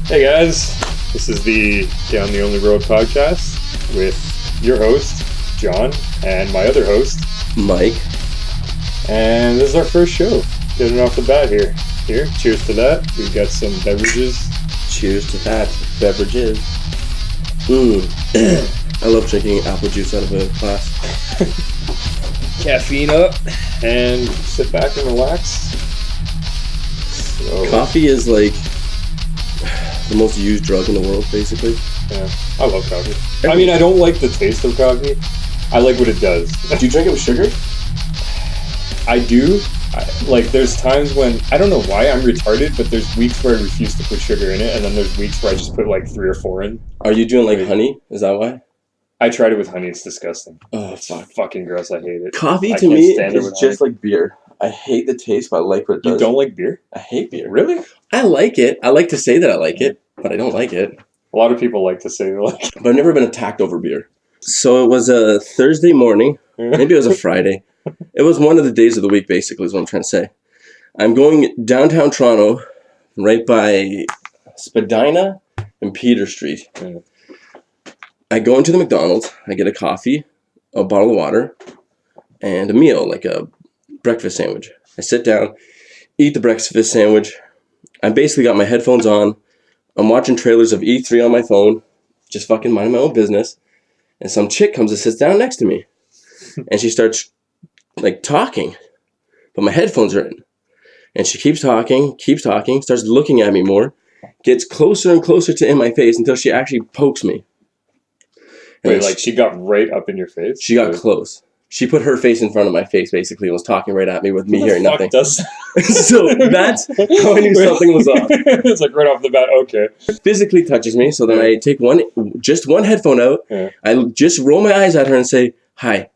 Hey guys, this is the Down the Only Road podcast with your host, John, and my other host, Mike. And this is our first show. Getting off the bat here. Cheers to that. We've got some beverages. Cheers to that. Beverages. I love drinking apple juice out of a glass. Caffeine up. And sit back and relax. So, coffee is like the most used drug in the world, basically. Yeah, I love coffee. I mean, I don't like the taste of coffee. I like what it does. Do you drink it with sugar? I do. There's times when, I don't know why I'm retarded, but there's weeks where I refuse to put sugar in it, and then there's weeks where I just put like 3 or 4 in. Are you doing like honey? Is that why? I tried it with honey. It's disgusting. Oh, it's fucking gross. I hate it. Coffee to me is just like beer. I hate the taste, but I like what it does. You don't like beer? I hate beer. Really? I like it. I like to say that I like it, but I don't like it. A lot of people like to say they like it. But I've never been attacked over beer. So it was a Thursday morning. Maybe it was a Friday. It was one of the days of the week, basically, is what I'm trying to say. I'm going downtown Toronto, right by Spadina and Peter Street. Yeah. I go into the McDonald's. I get a coffee, a bottle of water, and a meal, like a breakfast sandwich. I sit down, eat the breakfast sandwich. I basically got my headphones on. I'm watching trailers of E3 on my phone, just fucking minding my own business. And some chick comes and sits down next to me. And she starts, talking. But my headphones are in. And she keeps talking, starts looking at me more, gets closer and closer to in my face until she actually pokes me. And wait, she got right up in your face? She got close. She put her face in front of my face, basically, and was talking right at me with me hearing nothing. So that's how I knew something was off. It's like right off the bat, okay. Physically touches me, so then I take just one headphone out. Yeah. I just roll my eyes at her and say, hi.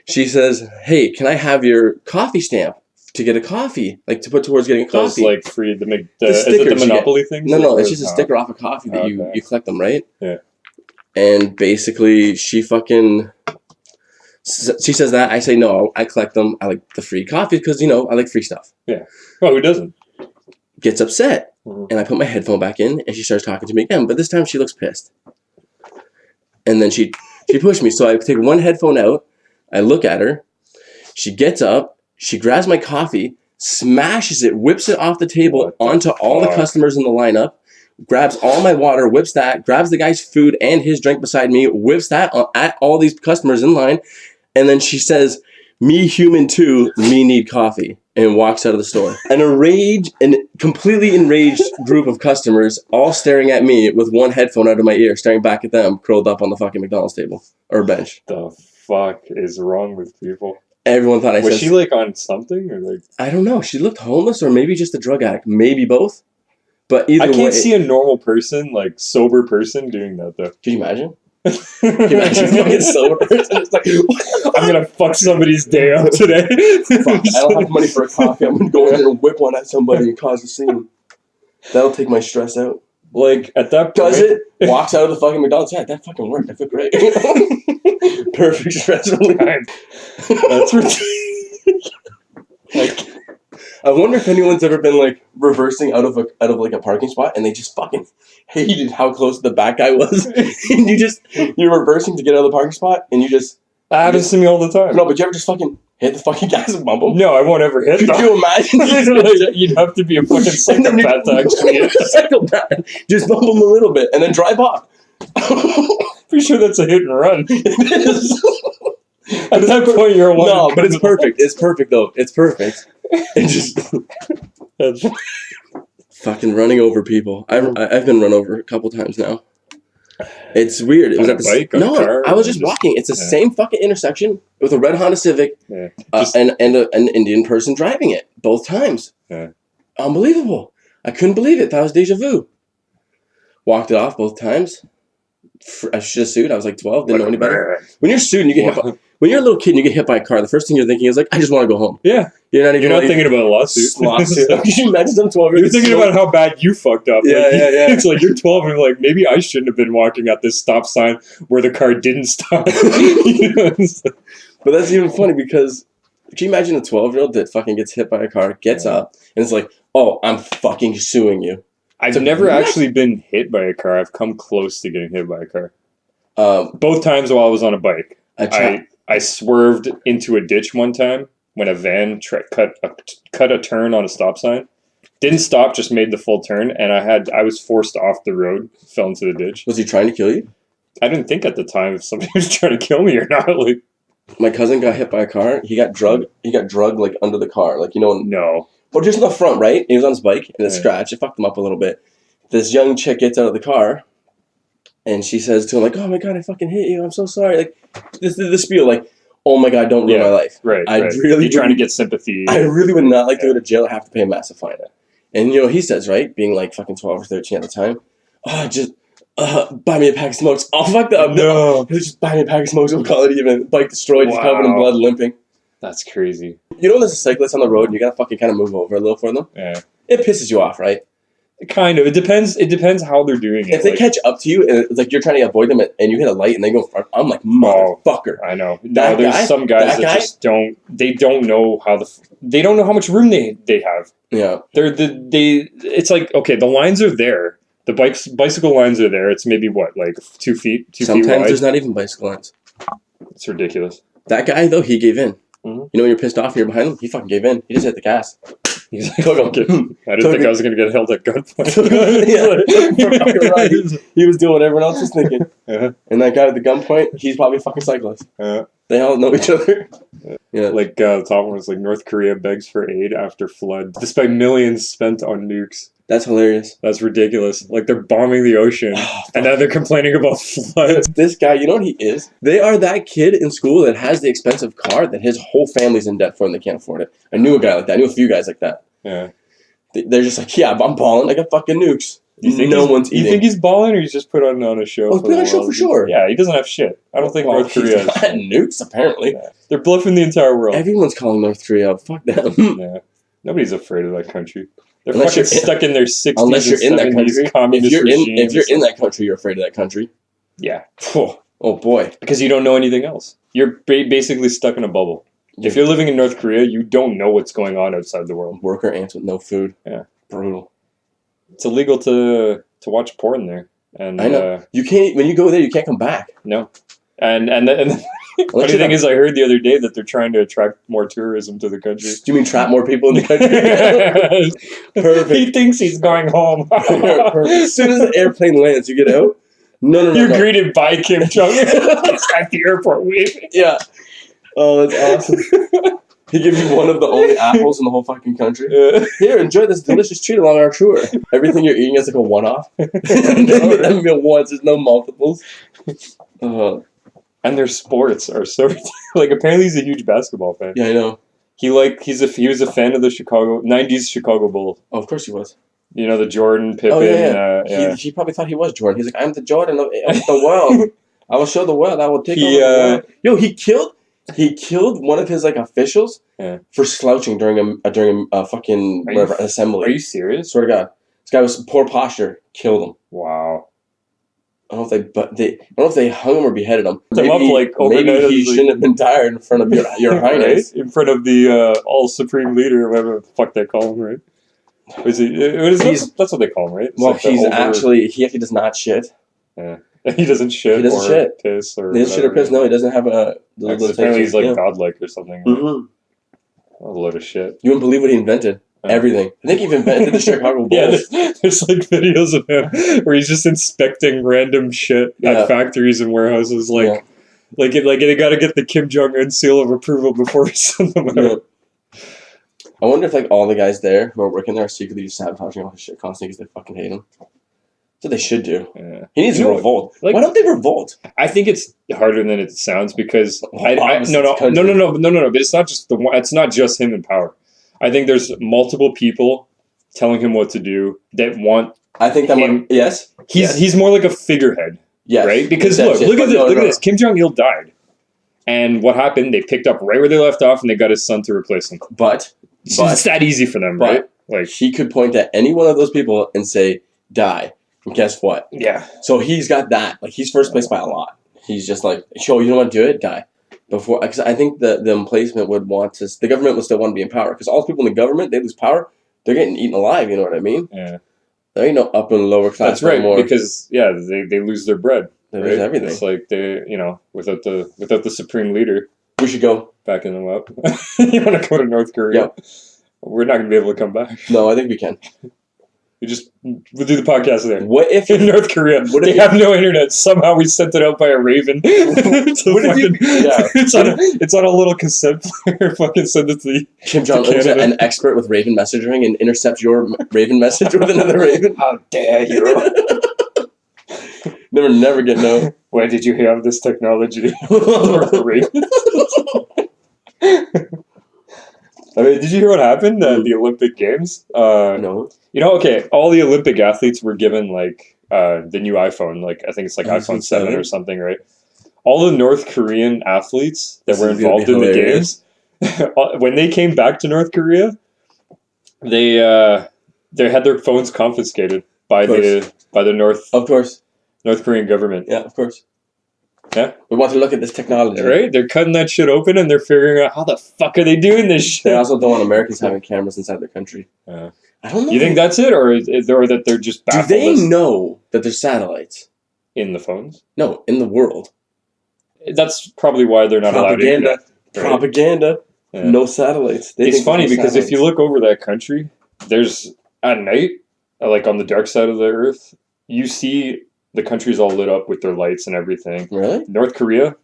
She says, hey, can I have your coffee stamp to get a coffee? To put towards getting a coffee. It's free, is it the Monopoly thing? No, it's just a sticker off a coffee that you collect them, right? Yeah. And basically, she says that. I say, no, I collect them. I like the free coffee because, I like free stuff. Yeah. Well, who doesn't? Gets upset. Mm-hmm. And I put my headphone back in and she starts talking to me again. But this time she looks pissed. And then she pushed me. So I take one headphone out. I look at her. She gets up. She grabs my coffee, smashes it, whips it off the table onto all the customers in the lineup. Grabs all my water, whips that, grabs the guy's food and his drink beside me, whips that at all these customers in line, and then she says, me human too, me need coffee, and walks out of the store. An completely enraged group of customers all staring at me with one headphone out of my ear, staring back at them, curled up on the fucking McDonald's table, or bench. The fuck is wrong with people? Everyone thought Was she on something, or I don't know, she looked homeless, or maybe just a drug addict, maybe both. But either way, I can't see a normal person, sober person, doing that, though. Can you imagine? Can you imagine a fucking sober person? It's I'm going to fuck somebody's day up today. Fuck, I don't have money for a coffee. I'm going to go in there and whip one at somebody and cause a scene. That'll take my stress out. At that point... Does it? Walks out of the fucking McDonald's. Yeah, that fucking worked. I feel great. Perfect stress relief. That's ridiculous. I wonder if anyone's ever been reversing out of a parking spot and they just fucking hated how close the back guy was. And you're reversing to get out of the parking spot and you just... That happens to me all the time. No, but you ever just fucking hit the fucking gas and bump him? No, I won't ever hit them. Could you imagine? You'd have to be a fucking psychopath to actually hit them. Psychopath. Just bump him a little bit and then drive off. Pretty sure that's a hit and run. It is. At that point, you're a one. No, but it's perfect. It's perfect, though. It's perfect. It just fucking running over people. I've been run over a couple times now. It's weird. It was at the bike. No, I was just walking. It's the same fucking intersection with a red Honda Civic and an Indian person driving it both times. Yeah. Unbelievable. I couldn't believe it. That was deja vu. Walked it off both times. I should have sued. I was 12. Didn't know any better. When you're sued and you get hit by, when you're a little kid and you get hit by a car, the first thing you're thinking is I just want to go home. Yeah. You're not thinking about a lawsuit. Could you imagine some 12-year-old? You're thinking about how bad you fucked up. Yeah. It's you're 12 and you're maybe I shouldn't have been walking at this stop sign where the car didn't stop. But that's even funny because can you imagine a 12-year-old that fucking gets hit by a car, gets up, and it's oh, I'm fucking suing you. I've never actually been hit by a car. I've come close to getting hit by a car. Both times while I was on a bike. I swerved into a ditch one time when a van cut a turn on a stop sign. Didn't stop, just made the full turn, and I was forced off the road, fell into the ditch. Was he trying to kill you? I didn't think at the time if somebody was trying to kill me or not. Like, my cousin got hit by a car. He got drugged. Like under the car, like No. But just in the front, right? He was on his bike, and it scratched. It fucked him up a little bit. This young chick gets out of the car, and she says to him, like, "Oh my god, I fucking hit you. I'm so sorry." Like, the spiel, like, "Oh my god, don't ruin my life." Right. Really, you're trying to get sympathy. I really would not like to go to jail. I have to pay a massive fine. And he says, right, being like fucking 12 or 13 at the time, just buy me a pack of smokes. Oh, fuck that. No. Just buy me a pack of smokes. We'll call it even. Bike destroyed, just covered in blood, limping. That's crazy. There's a cyclist on the road and you gotta fucking kind of move over a little for them? Yeah. It pisses you off, right? Kind of. It depends how they're doing it. If they catch up to you and it's like you're trying to avoid them and you hit a light and they go front, I'm like, motherfucker. I know. There's some guys that just don't. They don't know how they don't know how much room they have. Yeah. It's like, okay, the lines are there. The bicycle lines are there. It's maybe what, like 2 feet, 2 feet wide. Sometimes there's not even bicycle lines. It's ridiculous. That guy though, he gave in. Mm-hmm. When you're pissed off and you're behind him, he fucking gave in. He just hit the gas. He's like, I didn't think I was going to get held at gunpoint. Right. He was doing what everyone else was thinking. Uh-huh. And that guy at the gunpoint, he's probably a fucking cyclist. They all know each other. Yeah. Like, the top one was like, North Korea begs for aid after flood, despite millions spent on nukes. That's hilarious. That's ridiculous. Like, they're bombing the ocean, and now they're complaining about floods. This guy, you know what he is? They are that kid in school that has the expensive car that his whole family's in debt for and they can't afford it. I knew a guy like that. I knew a few guys like that. Yeah. They're just like, yeah, I'm balling. I got fucking nukes. You think he's balling, or he's just put on a show? Oh, put on a show for sure. Yeah, he doesn't have shit. I don't think North Korea has nukes, apparently. Yeah. They're bluffing the entire world. Everyone's calling North Korea out. Fuck them. Yeah. Nobody's afraid of that country. They're fucking stuck in their 60s unless you're in that country. If you're in that country, you're afraid of that country. Yeah. Oh, boy. Because you don't know anything else. You're basically stuck in a bubble. Yeah. If you're living in North Korea, you don't know what's going on outside the world. Worker ants with no food. Yeah. Brutal. It's illegal to watch porn there. And I know. You can't, when you go there, you can't come back. No. And the funny thing is, I heard the other day that they're trying to attract more tourism to the country. Do you mean trap more people in the country? Perfect. He thinks he's going home. Perfect. As soon as the airplane lands, you get out. No. You're greeted by Kim Jong-un at the airport waving. Yeah. Oh, that's awesome. He gives you one of the only apples in the whole fucking country. Here, enjoy this delicious treat along our tour. Everything you're eating is like a one-off. That meal once, there's no multiples. And their sports are so like. Apparently, he's a huge basketball fan. Yeah, I know. He was a fan of the 90s Chicago Bulls. Oh, of course he was. The Jordan, Pippen. Oh, yeah. He probably thought he was Jordan. He's like, I'm the Jordan of the world. I will show the world. I will take over the world. He killed one of his officials for slouching during a fucking assembly. Are you serious? Swear to God, this guy was poor posture. Killed him. Wow. I don't know if they hung him or beheaded him. Maybe he shouldn't have been tired in front of your highness. Right? In front of the all supreme leader, whatever the fuck they call him, right? That's what they call him, right? Well, he actually does not shit. Yeah. He doesn't shit. Piss or. He doesn't shit or piss. No, he doesn't have a. Apparently, he's godlike or something. Mm-hmm. A load of shit. You wouldn't believe what he invented. Everything. I think he invented the Chicago Bulls. Yeah, there's videos of him where he's just inspecting random shit at factories and warehouses. They got to get the Kim Jong-un seal of approval before he sends them out. Yeah. I wonder if all the guys there who are working there are secretly just sabotaging all his shit constantly because they fucking hate him. That's what they should do. Yeah. He needs to revolt. Why don't they revolt? I think it's harder than it sounds because no. But it's not just him in power. I think there's multiple people telling him what to do that want. I think that him. Yes. He's more like a figurehead. Yes. Right. Because look at this. Kim Jong-il died, and what happened? They picked up right where they left off, and they got his son to replace him. But it's that easy for them, right? He could point at any one of those people and say, "Die." And guess what? Yeah. So he's got that. He's first place by a lot. He's just you don't want to do it? Die. Because I think the emplacement would want to. The government would still want to be in power. Because all the people in the government, they lose power. They're getting eaten alive. You know what I mean? Yeah. There ain't no up and lower class. That's right, anymore. because they lose their bread. They lose everything. It's like they, without the supreme leader. We should go. Backing them up. You want to go to North Korea? Yep. We're not going to be able to come back. No, I think we can. We'll do the podcast there. What if in North Korea they have no internet? Somehow we sent it out by a raven. It's on a little cassette player. Fucking send it to the Kim Jong-un's an expert with raven messaging and intercept your raven message with another raven. How dare you? Never get no. Where did you have this technology? I mean, did you hear what happened at the Olympic Games? No. Okay, all the Olympic athletes were given, like, the new iPhone. Like, I think it's like iPhone 7 or something, right? All the North Korean athletes that were involved in the games, when they came back to North Korea, they had their phones confiscated by the North Korean government. Yeah, of course. Yeah. We want to look at this technology. Right? They're cutting that shit open and they're figuring out how the fuck are they doing this shit. They also don't want Americans having cameras inside their country. I don't know. You think that's it? Or that they're just baffled? Do they know that there's satellites? In the phones? No, in the world. That's probably why they're not allowed to do that. Right? Propaganda. Yeah. No satellites. It's funny because if you look over that country, there's, at night, like on the dark side of the earth, you see the country's all lit up with their lights and everything. Really? North Korea,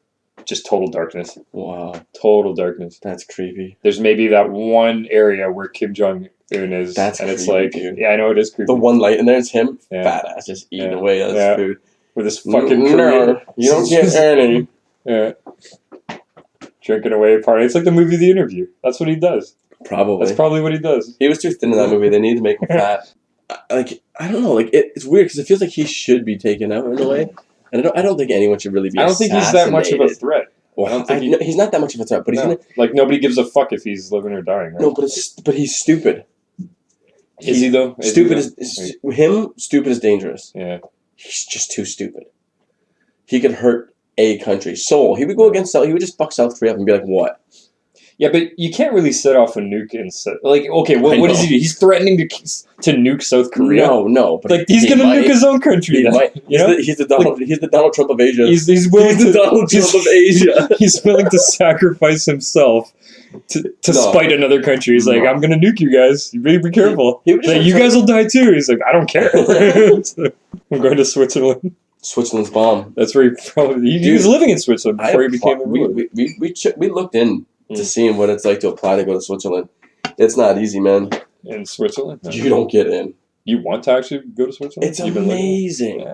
just total darkness. Wow. Total darkness. That's creepy. There's maybe that one area where Kim Jong-un is. That's and creepy, it's like, dude. Yeah, I know it is creepy. The one light and there's him, fat ass, just eating away at his food. With his fucking Korean. You don't get any. Yeah. Drinking away at party. It's like the movie The Interview. That's what he does. Probably. That's probably what he does. He was too thin in that movie. They need to make him fat. Like, I don't know. Like, it's weird because it feels like he should be taken out in a way. And I don't think anyone should really be I don't think he's that much of a threat. Well, I don't think he's not that much of a threat, but he's like nobody gives a fuck if he's living or dying. Right? No, but he's stupid. Is he though? Stupid is dangerous. Yeah, he's just too stupid. He could hurt a country. Seoul. He would go against Seoul. He would just fuck South Korea up and be like, what? Yeah, but you can't really set off a nuke and okay, what does he do? He's threatening to nuke South Korea. No, but like he's gonna nuke his own country. He's the Donald Trump of Asia. He's willing to Donald Trump of Asia. He's willing to sacrifice himself to spite another country. He's like, I'm gonna nuke you guys. You better be careful. You guys will die too. He's like, I don't care. I'm going to Switzerland. Switzerland's bomb. That's where he was living in Switzerland before he became a ruler. We looked in. To seeing what it's like to apply to go to Switzerland. It's not easy, man. In Switzerland? No. You don't get in. You want to actually go to Switzerland? It's amazing.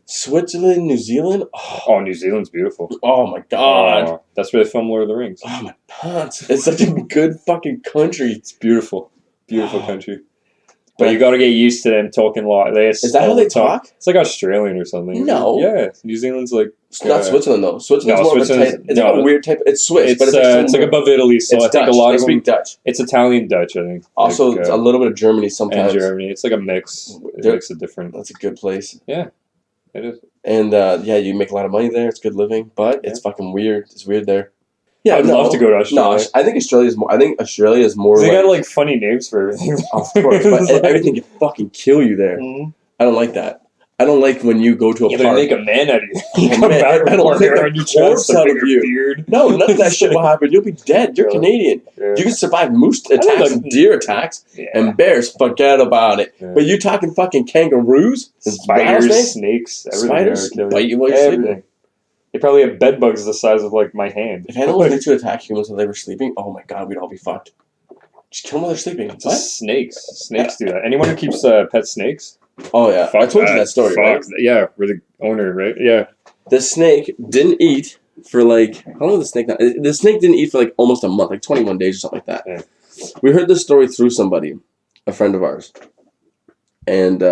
Switzerland, New Zealand. Oh, New Zealand's beautiful. Oh, my God. That's where they film Lord of the Rings. Oh, my God. It's such a good fucking country. It's beautiful. Beautiful country. But you got to get used to them talking like this. Is that how they talk? It's like Australian or something. No. Yeah. New Zealand's like... It's not Switzerland, though. Switzerland's more of a type... It's like a weird type... It's Swiss, but it's like above Italy, so I think a lot of them... speak Dutch. It's Italian-Dutch, I think. Also, a little bit of Germany sometimes. And Germany. It's like a mix. It makes it different. That's a good place. Yeah. It is. And, you make a lot of money there. It's good living. But it's fucking weird. It's weird there. Yeah, I'd love to go to Australia. No, I think Australia is more. They got like funny names for everything. Of course, but everything can fucking kill you there. Mm-hmm. I don't like that. I don't like when you go to a park. They make a man out of you. You come back with more hair on your chest, out of you. Beard. No, none of that shit will happen. You'll be dead. You're Canadian. Yeah. You can survive moose attacks, deer attacks, and bears. Forget about it. Yeah. But you're talking fucking kangaroos, spiders, snakes, everything. Spiders bite you while you're sleeping. They probably have bed bugs the size of like my hand. If animals need to attack humans while they were sleeping, oh my God, we'd all be fucked. Just kill them while they're sleeping. What? Snakes. Snakes do that. Anyone who keeps pet snakes? Oh yeah, I told you that story. Right? Yeah, we're the owner, right? Yeah. The snake didn't eat for like how long was the snake? The snake didn't eat for like almost a month, like 21 days or something like that. Yeah. We heard this story through somebody, a friend of ours, and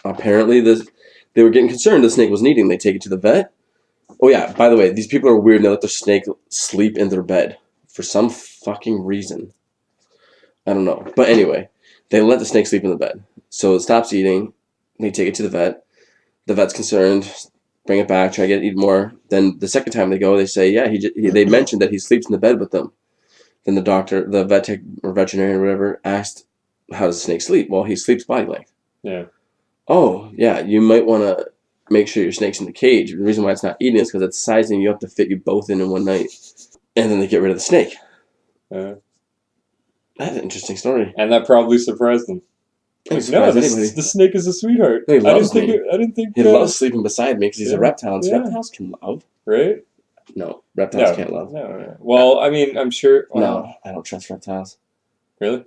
apparently they were getting concerned. The snake wasn't eating. They take it to the vet. Oh yeah, by the way, these people are weird and they let their snake sleep in their bed for some fucking reason. I don't know. But anyway, they let the snake sleep in the bed. So it stops eating. They take it to the vet. The vet's concerned. Bring it back. Try to get it eat more. Then the second time they go, they say, yeah, they mentioned that he sleeps in the bed with them. Then the doctor, the vet tech or veterinarian or whatever, asked, how does the snake sleep? Well, he sleeps body length. Yeah. Oh, yeah, you might want to make sure your snake's in the cage. The reason why it's not eating is because it's sizing you up to fit you both in one night. And then they get rid of the snake. That's an interesting story. And that probably surprised them. Like, no, the snake is a sweetheart. He loves me. I didn't think he loves sleeping beside me because he's a reptile. And reptiles can love. Right? No, reptiles can't love. No. Well, I mean, I'm sure. Well, no, I don't trust reptiles. Really?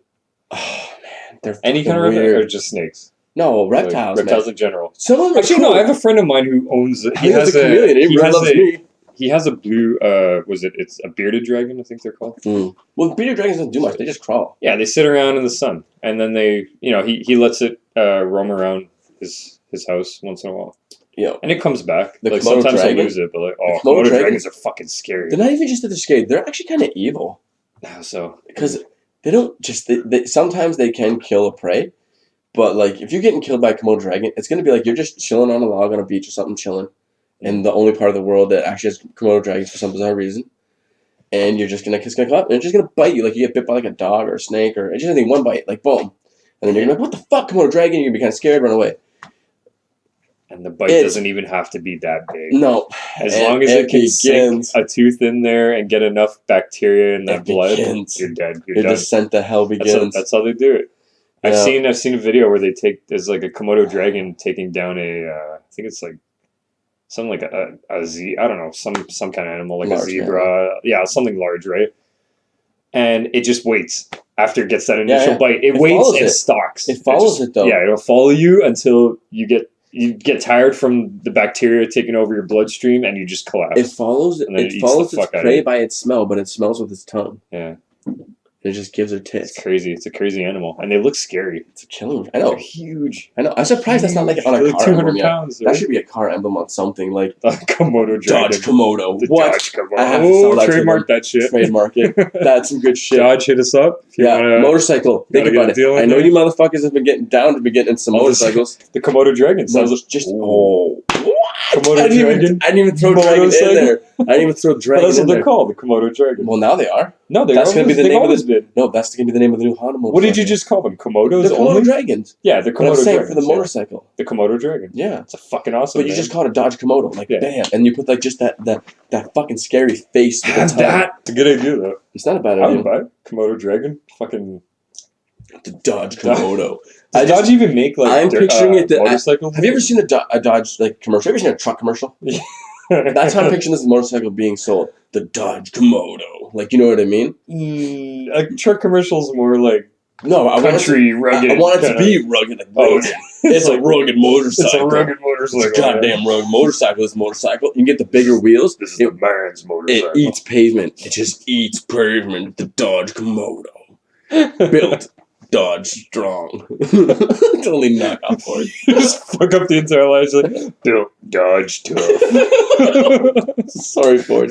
Oh, man. They're any kind of reptile or just snakes? No, reptiles. Like, reptiles in general. Some of them actually, no, I have a friend of mine who owns it. He has a chameleon. He has a blue, it's a bearded dragon, I think they're called. Well, bearded dragons don't do much. They just crawl. Yeah, they sit around in the sun. And then they, he lets it roam around his house once in a while. Yeah. And it comes back. Like, sometimes he'll lose it, but Komodo dragons are fucking scary. They're not even just that they're scary. They're actually kind of evil. How so? Because they don't just, sometimes they can kill a prey. But, like, if you're getting killed by a Komodo dragon, it's going to be like you're just chilling on a log on a beach or something, chilling. And the only part of the world that actually has Komodo dragons for some bizarre reason. And you're just going to come up and it's just going to bite you like you get bit by like a dog or a snake or it's just anything, one bite, like boom. And then you're going to be like, what the fuck, Komodo dragon? You're going to be kind of scared, run away. And the bite doesn't even have to be that big. No. As long as it can sink a tooth in there and get enough bacteria in that blood, you're dead. You're done. descent to hell begins. That's how they do it. Yeah. I've seen a video where there's like a Komodo dragon taking down I think it's like something like a I don't know, some kind of animal, like large a zebra. Animal. Yeah, something large, right? And it just waits after it gets that initial bite. It waits and stalks. It follows it though. Yeah, it'll follow you until you get tired from the bacteria taking over your bloodstream and you just collapse. It follows its prey by its smell, but it smells with its tongue. Yeah. It just gives her tits. It's crazy. It's a crazy animal. And they look scary. It's a killer. I know. They're huge. I know. I'm surprised that's not like on a like car 200 emblem pounds. That should be a car emblem on something like the Komodo dragon. Dodge Komodo. What? Dodge Komodo. I have to sell that trademark that shit. Trademark it. That's some good shit. Dodge, hit us up. Motorcycle. Think about it. I know you motherfuckers have been getting in some motorcycles. The Komodo dragon. Komodo dragon. I didn't even throw dragon in there. I didn't even throw dragon. That's what they're called, the Komodo dragon. Well, now they are. No, that's going to be the name of this. No, that's going to be the name of the new Honda motorcycle. What did you just call them? Komodos? The Komodo dragons. Yeah, the Komodo dragons. For the motorcycle. The Komodo dragon. Yeah, it's a fucking awesome. But you just call it a Dodge Komodo, like damn, and you put like just that fucking scary face. It's a good idea though. It's not a bad idea. I would buy it. Komodo dragon. Fucking. The Dodge Komodo. Does Dodge even make like? I'm picturing it. Motorcycle. Have you ever seen a Dodge like commercial? Have you ever seen a truck commercial? That's how I'm picturing this motorcycle being sold. The Dodge Komodo. Like, you know what I mean? A truck commercial is more like country rugged. I want it to be rugged. Like, it's a rugged motorcycle. It's a rugged motorcycle. It's a goddamn rugged motorcycle. This motorcycle. You can get the bigger wheels. This is the man's motorcycle. It eats pavement. It just eats pavement. The Dodge Komodo. Built. Dodge strong. Totally knock off Ford. Just fuck up the entire life. Like, built Dodge tough. Sorry, Ford.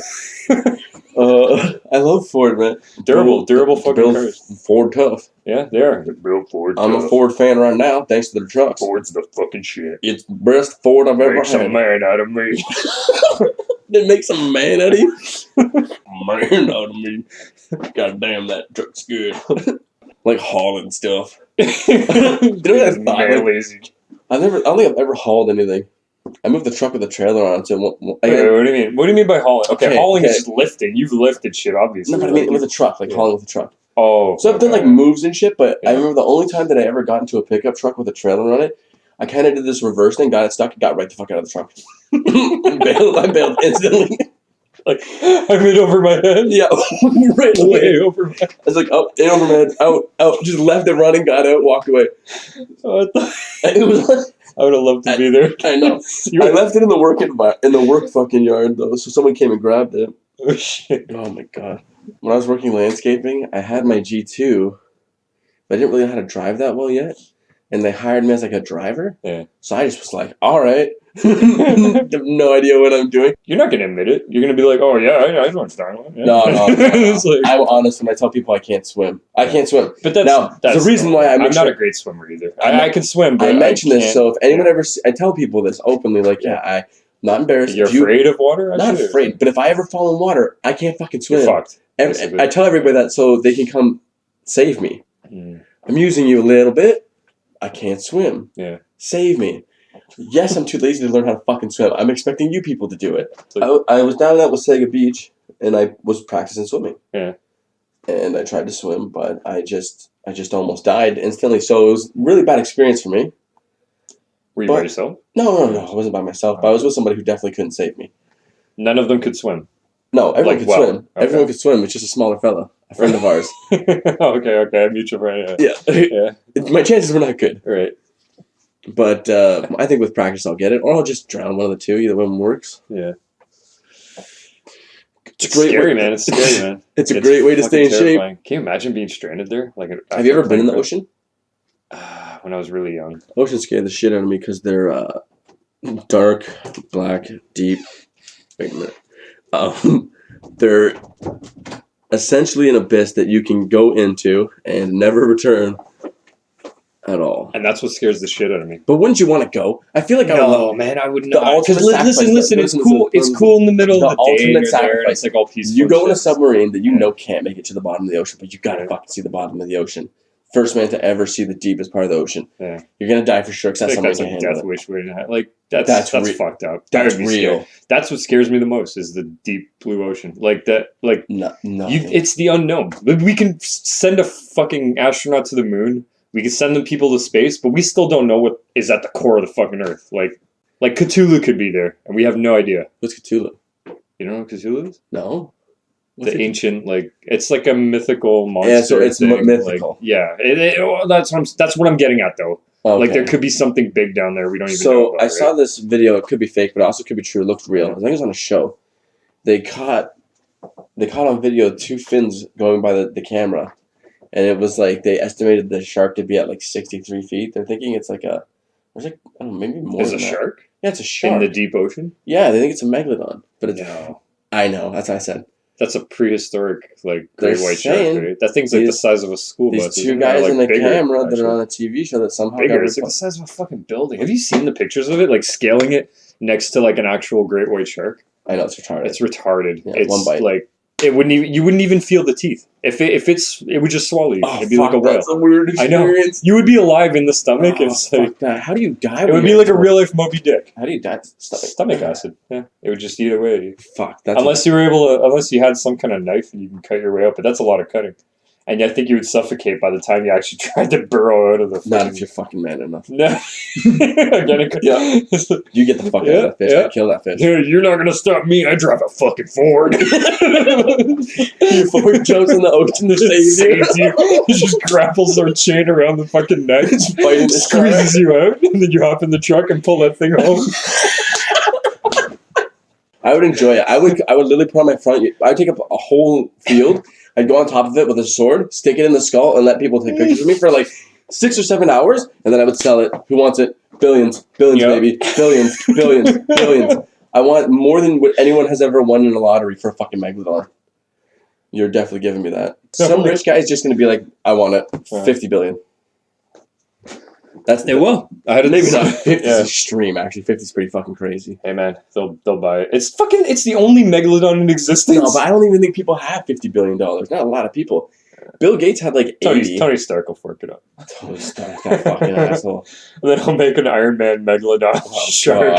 I love Ford, man. Durable fucking cars. Ford tough. Yeah, they are. They're built Ford tough. I'm a Ford fan right now, thanks to their trucks. Ford's the fucking shit. It's the best Ford I've ever had. Makes a man out of me. It makes a man out of you? Man out of me. God damn, that truck's good. Like hauling stuff. I don't think I've ever hauled anything. I moved the truck with a trailer on. So what do you mean? What do you mean by hauling? Okay, hauling is just lifting. You've lifted shit, obviously. No, but I mean with a truck, like hauling with a truck. Oh. So I've done like moves and shit, but I remember the only time that I ever got into a pickup truck with a trailer on it, I kind of did this reverse thing, got it stuck, and got right the fuck out of the truck. I bailed instantly. Like, I made over my head? Yeah, right away. Over my head. I was like, in over my head, out. Just left it running, got out, walked away. It was like, I would have loved to be there. I know. I left it in the work fucking yard, though, so someone came and grabbed it. Oh, shit. Oh, my God. When I was working landscaping, I had my G2, but I didn't really know how to drive that well yet. And they hired me as like a driver. Yeah. So I just was like, all right. I have no idea what I'm doing. You're not going to admit it. You're going to be like, oh, yeah, I know what's going on. Yeah. No. Like, I'm honest when I tell people I can't swim. I can't swim. But that's the reason why I'm not a great swimmer either. I can swim, but I mention this, so if anyone ever... I tell people this openly, like, I'm not embarrassed. You're afraid of water? Not afraid, but if I ever fall in water, I can't fucking swim. You're fucked. I tell everybody that so they can come save me. I'm using you a little bit. I can't swim. Yeah. Save me. Yes, I'm too lazy to learn how to fucking swim. I'm expecting you people to do it. I was down at Wasaga Beach, and I was practicing swimming. Yeah. And I tried to swim, but I just almost died instantly. So it was a really bad experience for me. Were you by yourself? No. I wasn't by myself. But I was with somebody who definitely couldn't save me. None of them could swim? No, everyone could swim. Okay. Everyone could swim. It's just a smaller fella. A friend of ours. Okay. A mutual friend. Yeah. My chances were not good. Right. But I think with practice I'll get it. Or I'll just drown, one of the two. Either one works. Yeah. It's scary, man. It's scary, man. It's a great way to stay in shape. Can you imagine being stranded there? Have you ever been in the ocean? When I was really young. Ocean scared the shit out of me because they're dark, black, deep. Wait a minute. They're essentially an abyss that you can go into and never return at all. And that's what scares the shit out of me. But wouldn't you want to go? I feel like man, I would not. Because listen, it's cool. It's cool in the middle of the day. Ultimate sacrifice. It's like all peaceful. You go in a submarine that you know can't make it to the bottom of the ocean, but you gotta fucking see the bottom of the ocean. First man to ever see the deepest part of the ocean. Yeah. You're gonna die for sure because that's like death wish. That's fucked up. That's real. Scary. That's what scares me the most is the deep blue ocean. It's the unknown. We can send a fucking astronaut to the moon. We can send them people to space, but we still don't know what is at the core of the fucking Earth. Like Cthulhu could be there, and we have no idea. What's Cthulhu? You don't know what Cthulhu is? No. The ancient, it's like a mythical monster. Yeah, so it's mythical. That's what I'm getting at, though. Okay. There could be something big down there we don't even know about. I saw this video. It could be fake, but it also could be true. It looked real. I think it was on a show. They caught on video 2 fins going by the camera. And it was they estimated the shark to be at 63 feet. They're thinking it's I don't know, maybe more. Is a shark? Yeah, it's a shark. In the deep ocean? Yeah, they think it's a megalodon. But it's. No. I know, that's what I said. That's a prehistoric, great white shark, right? That thing's the size of a school bus. These 2 guys in the camera that are on a TV show that somehow bigger. It's the size of a fucking building. Have you seen the pictures of it? Scaling it next to an actual great white shark? I know, it's retarded. It's retarded. Yeah, it's one bite. You wouldn't even feel the teeth. It would just swallow you. It'd be like a whale. That's a weird experience. I know. You would be alive in the stomach. Fuck that. How do you die? It would be like a real life Moby Dick. How do you die? Stomach acid. Yeah, it would just eat away. Fuck. Unless you had some kind of knife and you can cut your way up, but that's a lot of cutting. And I think you would suffocate by the time you actually tried to burrow out of the fish. Not if you're fucking man enough. No. Yeah. You get the fuck out of that fish. I kill that fish. You're not going to stop me. I drive a fucking Ford. Your Ford jumps in the ocean to save you. He just grapples their chain around the fucking neck. Squeezes you out. And then you hop in the truck and pull that thing home. I would enjoy it. I would literally put on my front. I would take up a whole field. I'd go on top of it with a sword, stick it in the skull, and let people take pictures of me for 6 or 7 hours, and then I would sell it. Who wants it? Billions, baby. Billions. I want more than what anyone has ever won in a lottery for a fucking megalodon. You're definitely giving me that. Some rich guy is just going to be like, I want it. 50 billion. They will. Maybe not. 50 is extreme, actually. 50 is pretty fucking crazy. Hey, man. They'll buy it. It's the only megalodon in existence. No, but I don't even think people have $50 billion. Not a lot of people. Bill Gates had 80. Tony Stark will fork it up. Tony Stark, that fucking asshole. And then he'll make an Iron Man megalodon shark.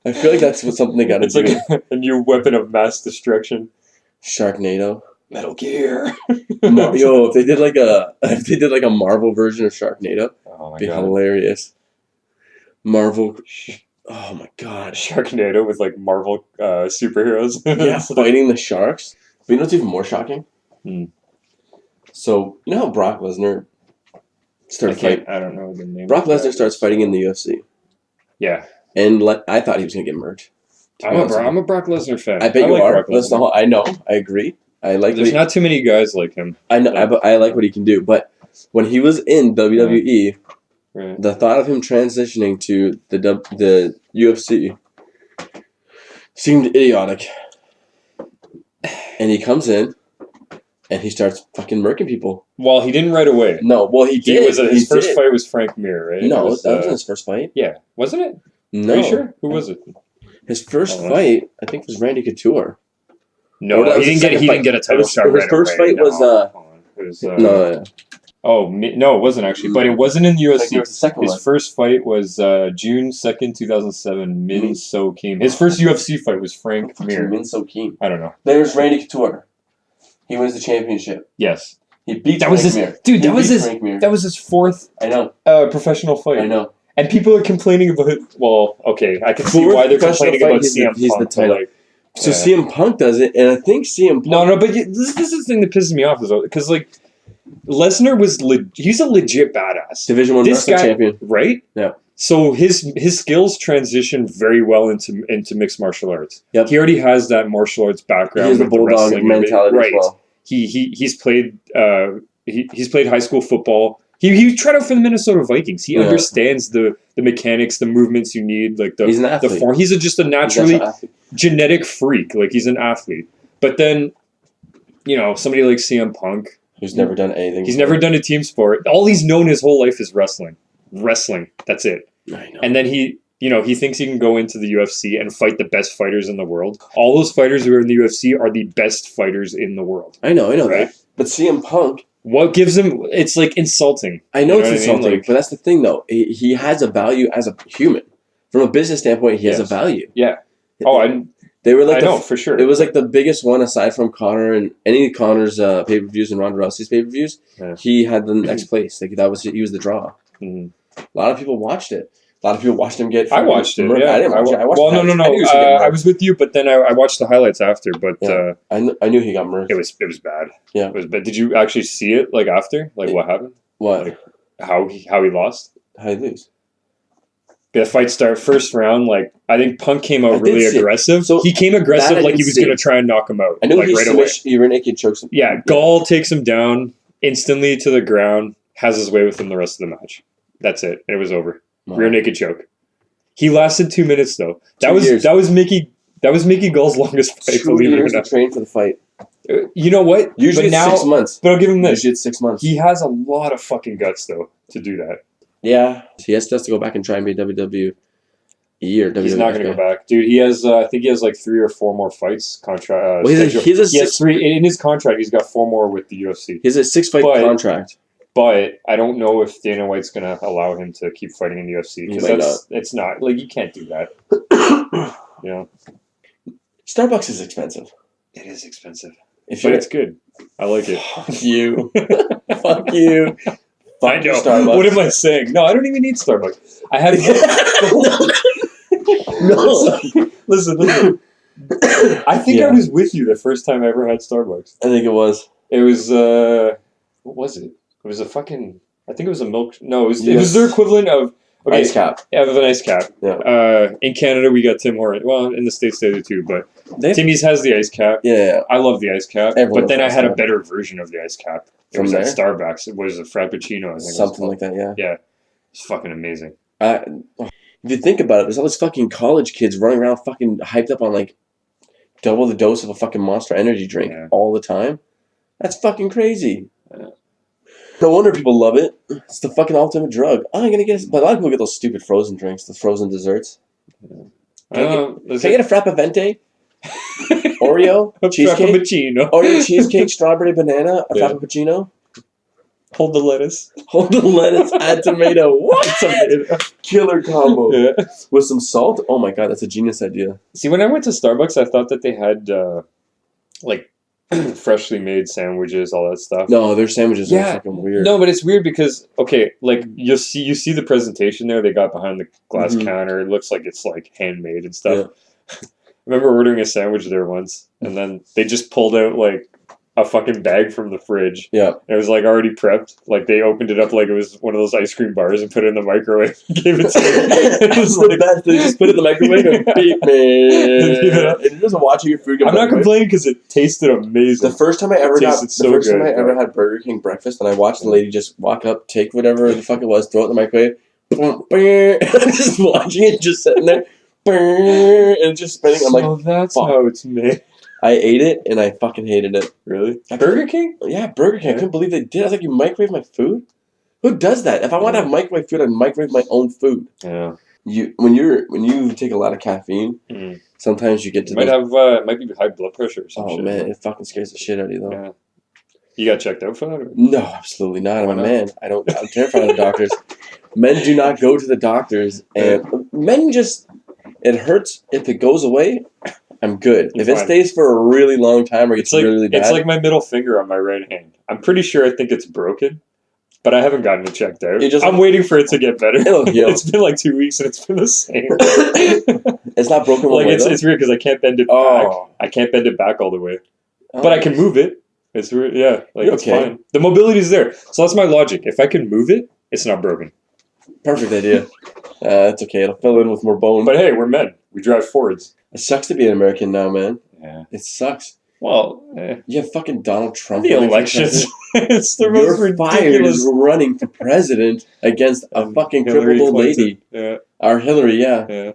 I feel like that's something they got to do. It's like a new weapon of mass destruction. Sharknado. Metal Gear. Yo, if they did a Marvel version of Sharknado, it'd be hilarious. Marvel. Oh my god. Sharknado with Marvel superheroes. Yeah, fighting the sharks. But you know what's even more shocking? So you know how Brock Lesnar started fighting? I don't know the name. Brock Lesnar starts fighting in the UFC. Yeah. And I thought he was gonna get murked. I'm a Brock Lesnar fan. I bet you are. I know. I agree. There's not too many guys like him. I know. I like what he can do. But when he was in WWE, the thought of him transitioning to the UFC seemed idiotic. And he comes in, and he starts fucking murking people. Well, he didn't right away. No, well, he did. His first fight was Frank Mir, right? No, that wasn't his first fight. Yeah. Wasn't it? No. Are you sure? Who was it? His first fight, I think, was Randy Couture. No, he didn't get a title shot right away. His first fight was... No. Oh, no, it wasn't actually. But it wasn't in the UFC. Like the second His first fight was June 2nd, 2007, Min So Kim. His first UFC fight was Frank Mir. Min So Kim. I don't know. There's Randy Couture. He wins the championship. Yes. He beat That was his dude. That was his fourth. I know. Professional fight. I know. And people are complaining about it. Well, okay, I can see why they're complaining about CM Punk. He's the title. Like, so CM Punk does it, and I think CM Punk... No, but this is the thing that pisses me off, is because, like, Lesnar was... he's a legit badass. Division I wrestling champion. Right? Yeah. So his skills transition very well into mixed martial arts. Yep. He already has that martial arts background. He has the bulldog mentality as well. He's played he's played high school football. He tried out for the Minnesota Vikings. He understands the mechanics, the movements you need, like he's an athlete. the form. He's just a naturally genetic freak. Like, he's an athlete. But then, somebody like CM Punk, who's never done anything. He's never done a team sport. All he's known his whole life is wrestling. Wrestling. That's it. I know. And then he thinks he can go into the UFC and fight the best fighters in the world. All those fighters who are in the UFC are the best fighters in the world. I know right? that. But CM Punk... What gives him... It's, like, insulting. I know it's insulting, but that's the thing, though. He has a value as a human. From a business standpoint, he has a value. Yeah. Oh, they were like... I know, for sure. It was, like, the biggest one aside from Conor and any of Conor's pay-per-views and Ronda Rousey's pay-per-views. Yeah. He had the next place. Like, he was the draw. Mm-hmm. A lot of people watched it. A lot of people watched him get... I watched it, yeah. I didn't watch it. I watched no. I was with you, but then I watched the highlights after, but... Yeah. I knew he got murdered. It was bad. Yeah. It was bad. Did you actually see it, like, after? Like, what happened? What? Like, how he lost? How'd he lose? The fight started first round, like, I think Punk came out really aggressive. So he came aggressive like he was going to try and knock him out. I know like, right away. He rear naked chokes him. Yeah, Gall takes him down instantly to the ground, has his way with him the rest of the match. That's it. It was over. Wow. Rear naked choke. He lasted 2 minutes though. That was Mickey Gall's longest fight. 2 years to train for the fight. You know what? Usually it's 6 months. But I'll give him this. Usually it's 6 months. He has a lot of fucking guts though to do that. Yeah. He has to go back and try and be WWE or WWE. He's not going to go back, dude. He has. I think he has like 3 or 4 more fights. Contract. He has 3 in his contract. He's got 4 more with the UFC. He has a 6-fight contract. But I don't know if Dana White's going to allow him to keep fighting in the UFC because it's not like you can't do that. Starbucks is expensive. It is expensive, but it's good. I like it. Fuck you. Fuck you. I know. Starbucks. What am I saying? No, I don't even need Starbucks. I have no. Listen. I think I was with you the first time I ever had Starbucks. I think it was. It was what was it? It was a fucking... I think it was a milk... No, it was their equivalent of... Okay, ice cap. Yeah, of an ice cap. Yeah. In Canada, we got Tim Hortons. Well, in the States, they do too, but Timmy's has the ice cap. Yeah. I love the ice cap. Everyone but then I had a better version of the ice cap. It was at Starbucks. It was a Frappuccino, I think. Something like that, yeah. Yeah. It's fucking amazing. If you think about it, there's all these fucking college kids running around fucking hyped up on, like, double the dose of a fucking Monster Energy drink all the time. That's fucking crazy. Yeah. No wonder people love it. It's the fucking ultimate drug. I'm gonna get, but a lot of people get those stupid frozen drinks, the frozen desserts. Can I get a Frappavente? Oreo cheesecake, Oreo cheesecake, strawberry banana, a Frappuccino. Hold the lettuce. Add tomato. What? Killer combo. Yeah. With some salt. Oh my god, that's a genius idea. See, when I went to Starbucks, I thought that they had like freshly made sandwiches, all that stuff. No, their sandwiches are fucking weird. No, but it's weird because like you see the presentation there they got behind the glass counter. It looks like it's like handmade and stuff. Yeah. I remember ordering a sandwich there once, and then they just pulled out like a fucking bag from the fridge. Yeah. And it was like already prepped. Like they opened it up like it was one of those ice cream bars and put it in the microwave and gave it to me. It was the best. They just put it in the microwave and beep me. And you're just watching your food. I'm not complaining because it tasted amazing. The first time I ever ever had Burger King breakfast, and I watched the lady just walk up, take whatever the fuck it was, throw it in the microwave. Just watching it, just sitting there. And just spinning. I'm like, that's how it's made. I ate it, and I fucking hated it. Really? Burger King? Yeah, Burger King. I couldn't believe they did. I was like, you microwave my food? Who does that? If I want to have microwave food, I'd microwave my own food. Yeah. When you take a lot of caffeine, sometimes you get to might be high blood pressure or something. Oh man, it fucking scares the shit out of you though. You got checked out for that? Or? No, absolutely not. I'm a man. I'm terrified of doctors. Men do not go to the doctors, and men just, it hurts. If it goes away, I'm good. If it stays for a really long time or gets really bad. It's like my middle finger on my right hand. I'm pretty sure I think it's broken, but I haven't gotten it checked out. I'm waiting for it to get better. It'll heal. It's been like 2 weeks and it's been the same. It's not broken. Like it's weird because I can't bend it back. I can't bend it back all the way, but I can move it. It's weird. Yeah, like it's fine. The mobility is there, so that's my logic. If I can move it, it's not broken. Perfect idea. That's okay. It'll fill in with more bone. But hey, we're men. We drive Fords. It sucks to be an American now, man. Yeah. It sucks. Well, you have fucking Donald Trump. The elections. It's the most ridiculous. You're running for president against a fucking crippled old lady. Yeah. Our Hillary, yeah.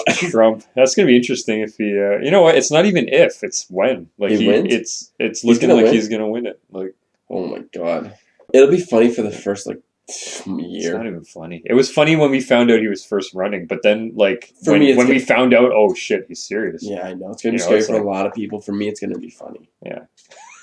Trump. That's gonna be interesting if he. You know what? It's not even if. It's when. Like he wins. It's looking like he's gonna win it. Like. Oh my god. It'll be funny for the first year. It's not even funny. It was funny when we found out he was first running, but then when we found out, oh shit, he's serious. Yeah, I know. It's gonna be scary for a lot of people. For me, it's gonna be funny. Yeah.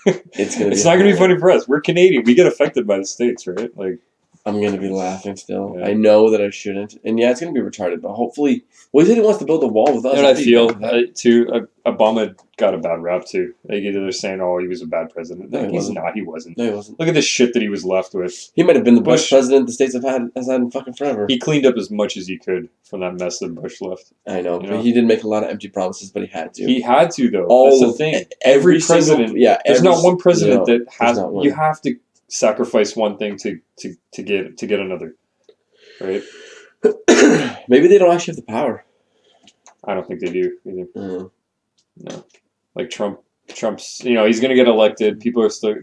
It's not gonna be funny for us. We're Canadian. We get affected by the States, right? Like I'm gonna be laughing still. Yeah. I know that I shouldn't, and yeah, it's gonna be retarded. But hopefully, he said he wants to build a wall with us. You know what I feel too. Obama got a bad rap too. Like they're saying, "Oh, he was a bad president." No, he's not. He wasn't. No, he wasn't. Look at the shit that he was left with. He might have been the best president the states has had in fucking forever. He cleaned up as much as he could from that mess that Bush left. I know, but he did make a lot of empty promises, but he had to. He had to though. That's the thing. Every president. There's not one president that has. You have to sacrifice one thing to get another. Right? Maybe they don't actually have the power. I don't think they do either. No, like Trump's. He's going to get elected. People are still.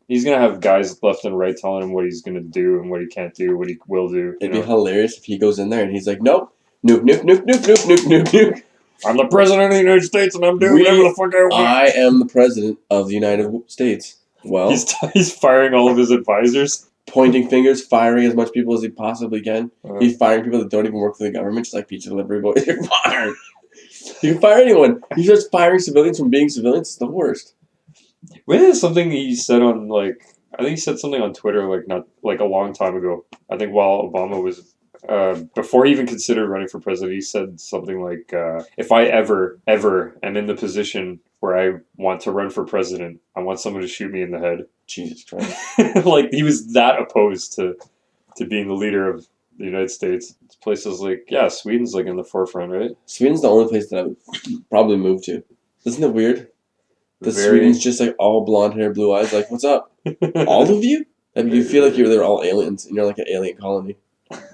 He's going to have guys left and right telling him what he's going to do and what he can't do, what he will do. It'd be hilarious if he goes in there and he's like, "Nope, nuke, nuke, nuke, nuke, nuke, nuke, nuke, nuke. I'm the president of the United States, and I'm doing whatever the fuck I want. I am the president of the United States." Well, he's firing all of his advisors, pointing fingers, firing as much people as he possibly can. He's firing people that don't even work for the government, just like pizza delivery boys. You're fired. You can fire anyone. He starts firing civilians from being civilians. It's the worst. Well, something he said on I think he said something on Twitter not a long time ago. I think while Obama was before he even considered running for president, he said something like, "If I ever am in the position where I want to run for president, I want someone to shoot me in the head." Jesus Christ! He was that opposed to being the leader of the United States. Places like Sweden's in the forefront, right? Sweden's the only place that I would probably move to. Isn't it weird? That Sweden's just all blonde hair, blue eyes. Like, what's up? All of you? You feel like they're all aliens, and you're like an alien colony.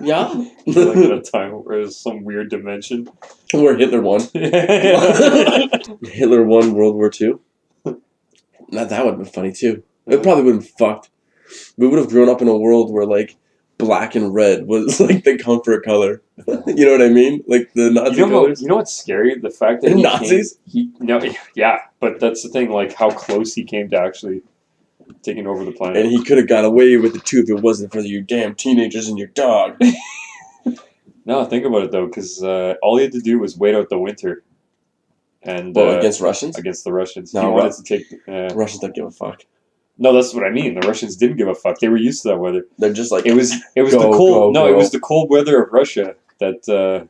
Yeah. Like in a time where there's some weird dimension where Hitler won. Hitler won World War II. That would have been funny too. It probably would have been fucked. We would have grown up in a world where black and red was the comfort color. You know what I mean? Like the Nazi colors. You know what's scary? The fact that Nazis. But that's the thing. How close he came to actually taking over the planet. And he could have got away with it too if it wasn't for you damn teenagers and your dog. No, think about it though, because all he had to do was wait out the winter. And against Russians? Against the Russians. No, he wanted to take. Russians don't give a fuck. No, that's what I mean. The Russians didn't give a fuck. They were used to that weather. They're just it was the cold. It was the cold weather of Russia that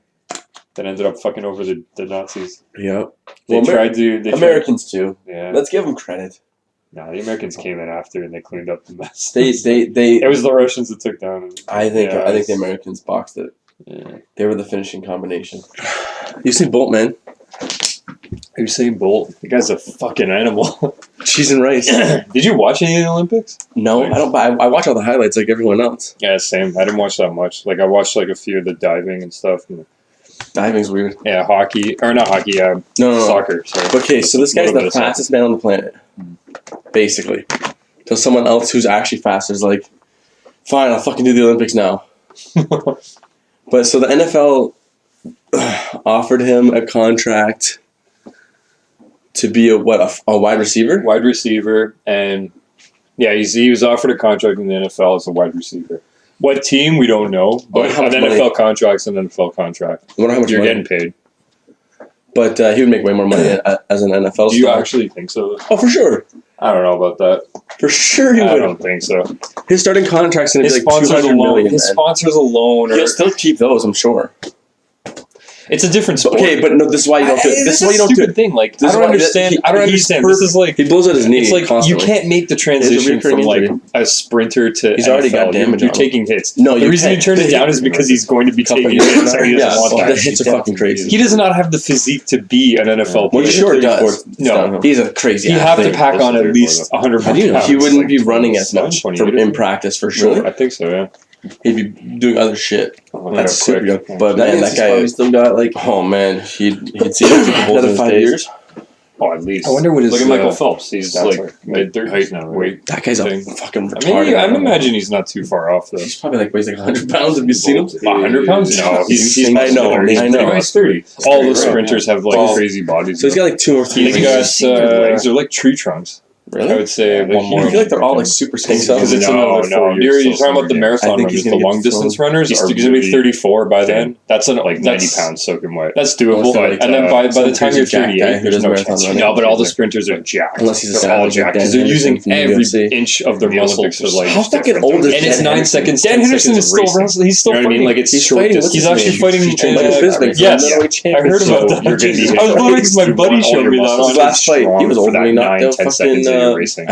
ended up fucking over the Nazis. Yeah. Americans too. Yeah. Let's give them credit. No, the Americans came in after and they cleaned up the mess. It was the Russians that took down. I think the Americans boxed it. Yeah. They were the finishing combination. Usain Bolt, man. Usain Bolt. The guy's a fucking animal. Cheese and rice. Did you watch any of the Olympics? No, I don't. I watch all the highlights like everyone else. Yeah, same. I didn't watch that much. I watched a few of the diving and stuff. Diving's weird. Yeah, hockey. Or not hockey, no. Soccer. Sorry. Okay, so this guy's the fastest man on the planet. Basically. So someone else who's actually faster is like, fine, I'll fucking do the Olympics now. But so the NFL offered him a contract to be a wide receiver? Wide receiver, and he was offered a contract in the NFL as a wide receiver. What team, we don't know, but an NFL contract's an NFL contract. I wonder how much you're getting paid. But he would make way more money as an NFL star. Do you actually think so? Oh, for sure. I don't know about that. For sure he would. I don't think so. His starting contract's going to be like $200 million. His sponsors alone. He'll still keep those, I'm sure. It's a different sport. Okay, but no, this is why you don't do it. This is why you don't do it. Thing. Like, I don't understand. This is like he blows out his knee. It's like constantly. you can't make the transition from like a sprinter to he's NFL. already got damage. You're taking hits. No, the reason he turned it down is because he's going to be taking hits. And he doesn't want that. The hits are fucking crazy. He does not have the physique to be an NFL player. Well, he sure does. No, he's a crazy. You have to pack on at least 100 pounds. He wouldn't be running as much in practice for sure. I think so. Yeah. He'd be doing other shit. That's super young. But man, that guy still got like. Oh man, he'd see another 5 years. Oh, at least. I wonder what his. Look at Michael Phelps. He's like mid-30s now. Wait, that guy's a fucking retarded. I imagine he's not too far off though. He's probably like weighs like 100 pounds. Have you seen him? 100 pounds? No, he's I know. He's 30. All the sprinters have like crazy bodies. So he's got like 2 or 3. His legs are like tree trunks. Really? I would say one more. I feel like they're all like super skinny. Because it's another 4 years. You're talking about the marathon runners, the long distance runners. He's going to be 34 by then. That's like 90 pounds soaking wet. That's doable. And then by the time you're 38, there's no chance. No, but all the sprinters are jacked. Unless he's they're all jacked because they're using every inch of their muscles to like. How fucking old is and it's 9 seconds. Dan Henderson is still wrestling. He's still fighting. Like it's short distance. He's actually fighting Bisbing. Yes, I heard about that. I was wondering because my buddy showed me that on his last fight. He was old when he knocked out fucking. I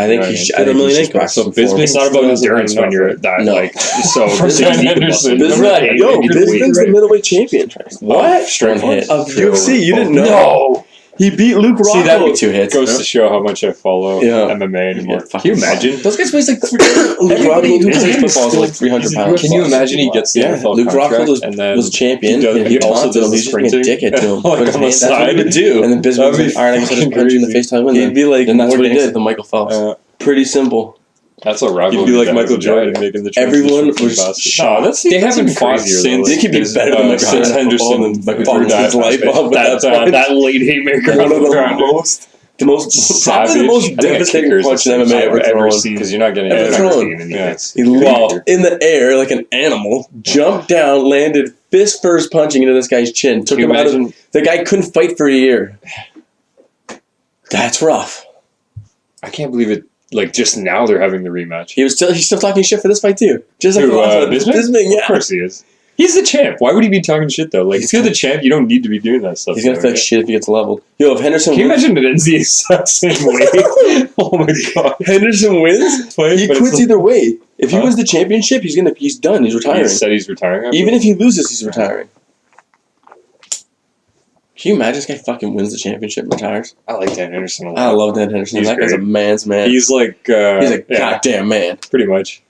think he shot $1 million. So Bisbing's not about endurance when you're that like so. Henderson, Bisbing's the middleweight champion. What? Strength hit of UFC? You didn't know? No. He beat Luke Rockhold. See, that'd be 2 hits. Goes to show how much I follow MMA anymore. Can you imagine? Those guys weighs like everybody who plays football is like 300 pounds. Can you imagine he gets the NFL Luke Rockhold was champion. He also does the sprinting. Dickhead to him. Like on the side. And then Bisbing's like, alright, I can punch you in the face time. He'd be like, and that's what he did. The Michael Phelps. Pretty simple. That's what Rockhold. You'd be like Michael Jordan making the transition. Everyone was they haven't fought since. They could be better than Michael since Henderson and Michael Jordan's life off that late haymaker. One of the most probably the most devastating punch in MMA I've ever seen. Because you're not getting He leaped in the air like an animal, jumped down, landed fist first punching into this guy's chin. Took him out of the guy couldn't fight for a year. That's rough. I can't believe it. Like just now, they're having the rematch. He's still talking shit for this fight too. Just like Bisbing, yeah. Of course he is. He's the champ. Why would he be talking shit though? Like if you're the champ, you don't need to be doing that stuff. He's gonna feel like shit if he gets leveled. Yo, if Henderson, can you imagine it ends the exact same way? Oh my god, Henderson wins. He quits either way. If he wins the championship, he's done. He's retiring. He said he's retiring. Even if he loses, he's retiring. Can you imagine this guy fucking wins the championship and retires? I like Dan Henderson a lot. I love Dan Henderson. That guy's a man's man. He's like... he's a goddamn man. Pretty much.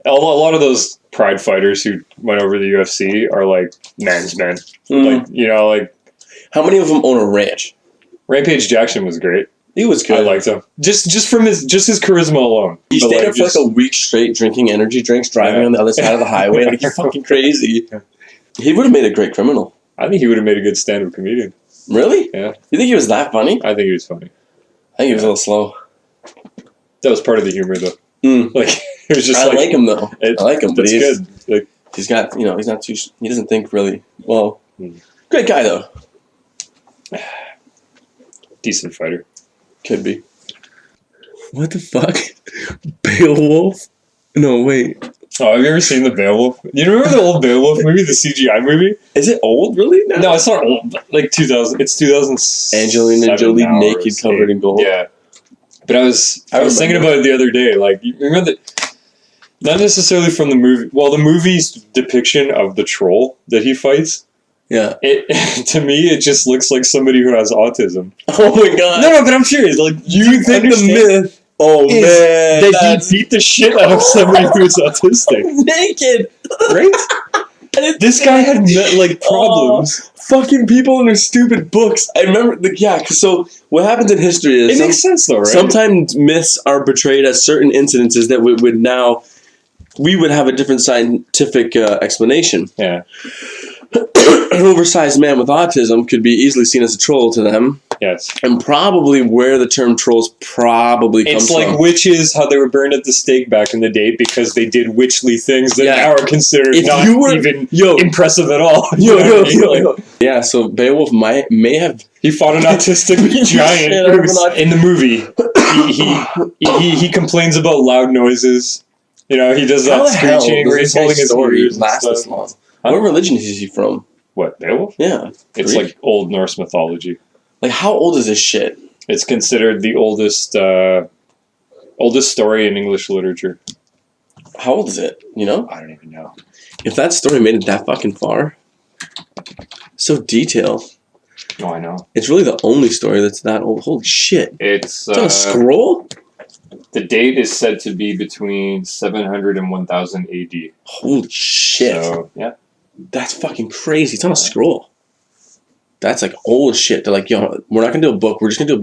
A lot of those pride fighters who went over to the UFC are like man's men. Like, you know, like... How many of them own a ranch? Rampage Jackson was great. He was good. I liked him. Just from his charisma alone. He stayed up for like a week straight drinking energy drinks, driving on the other side of the highway. Like, you're fucking crazy. He would have made a great criminal. I think he would have made a good stand-up comedian. Really? Yeah. You think he was that funny? I think he was funny. I think he was a little slow. That was part of the humor, though. Like it was just. I like him though. I like him, but he's good. Like he's got, he's not too. He doesn't think really well. Great guy though. Decent fighter. Could be. What the fuck? Beowulf? No, wait. Oh, have you ever seen the Beowulf? You remember the old Beowulf movie, the CGI movie? Is it old, really? No, it's not old. Like 2000. It's 2007. Angelina Jolie naked, covered in gold. Yeah. But I was thinking about it the other day. Like, you remember that? Not necessarily from the movie. Well, the movie's depiction of the troll that he fights. Yeah. To me, it just looks like somebody who has autism. Oh my god. No, but I'm serious. Like, you think the myth? Oh man, that he beat the shit out of somebody who's autistic. Naked, right? This guy had like problems. Fucking people in their stupid books. I remember, so what happens in history is... It makes sense though, right? Sometimes myths are portrayed as certain incidences that we would have a different scientific explanation. Yeah. An oversized man with autism could be easily seen as a troll to them. Yes. And probably where the term trolls probably comes from. It's like witches, how they were burned at the stake back in the day because they did witchly things that now are considered even impressive at all. Yeah, so Beowulf may have... He fought an autistic giant in the movie. he complains about loud noises. You know, he does that screeching where he's holding his ears and last stuff. this long. What religion is he from? What, Beowulf? Yeah. It's Greek? like Old Norse mythology. Like, how old is this shit? It's considered the oldest story in English literature. How old is it? You know? I don't even know. If that story made it that fucking far, so detailed. Oh, I know. It's really the only story that's that old. Holy shit. It's on a scroll? The date is said to be between 700 and 1000 AD. Holy shit. So, yeah. That's fucking crazy. It's on a scroll. That's like old shit. They're like, yo, we're not gonna do a book. We're just gonna do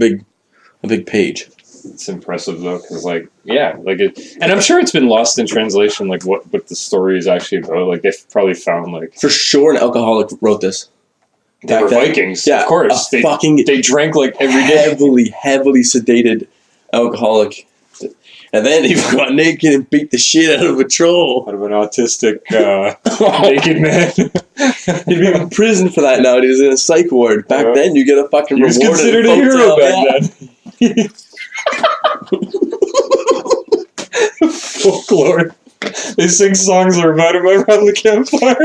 a big page. It's impressive though, because like, yeah, like it, and I'm sure it's been lost in translation. Like what the story is actually about. Like they've probably found like for sure an alcoholic wrote this. They were Vikings, yeah, of course. They drank like every day. Heavily sedated alcoholic. And then he got naked and beat the shit out of a troll. Out of an autistic naked man. He'd be in prison for that now. He was in a psych ward. Back then, you get a fucking reward. He was considered a hero back then. Folklore. They sing songs about him around the campfire,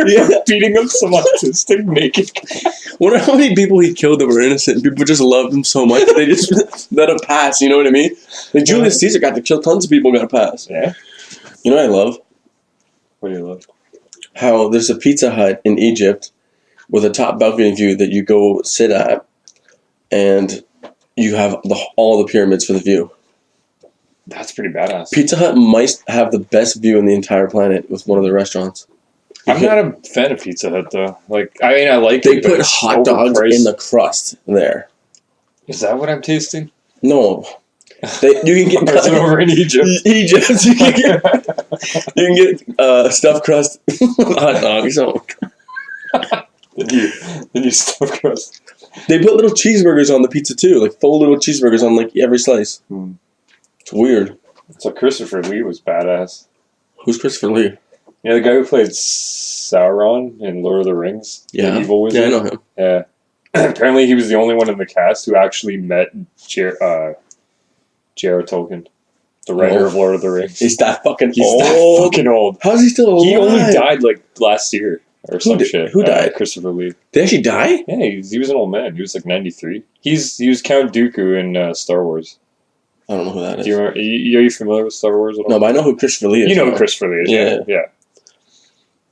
beating up some autistic naked guy. Wonder how many people he killed that were innocent. People just loved him so much they just let him pass. You know what I mean? Like Julius Caesar got to kill tons of people, got to pass. Yeah. You know what I love? What do you love? How there's a Pizza Hut in Egypt with a top balcony view that you go sit at, and you have all the pyramids for the view. That's pretty badass. Pizza Hut might have the best view in the entire planet with one of the restaurants. I'm not a fan of Pizza Hut though. Like, I mean, I like it. They put hot dogs in the crust there. Is that what I'm tasting? No. You can get or is it over in Egypt. Egypt. You can get stuffed crust hot dogs. Then you stuffed crust. They put little cheeseburgers on the pizza too, like full little cheeseburgers on like every slice. It's weird. So Christopher Lee was badass. Who's Christopher Lee? Yeah, the guy who played Sauron in Lord of the Rings. Yeah. The evil wizard. Yeah, I know him. Yeah. Apparently he was the only one in the cast who actually met J.R. Tolkien, the writer of Lord of the Rings. He's that fucking He's old. that fucking old. How's he still alive? He only died like last year or some shit. Who died? Christopher Lee. Did he actually die? Yeah, he was an old man. He was like 93. He was Count Dooku in Star Wars. I don't know who that is. Do you remember, are you familiar with Star Wars at all? No, but I know who Christopher Lee is. You know who Christopher Lee is. Yeah.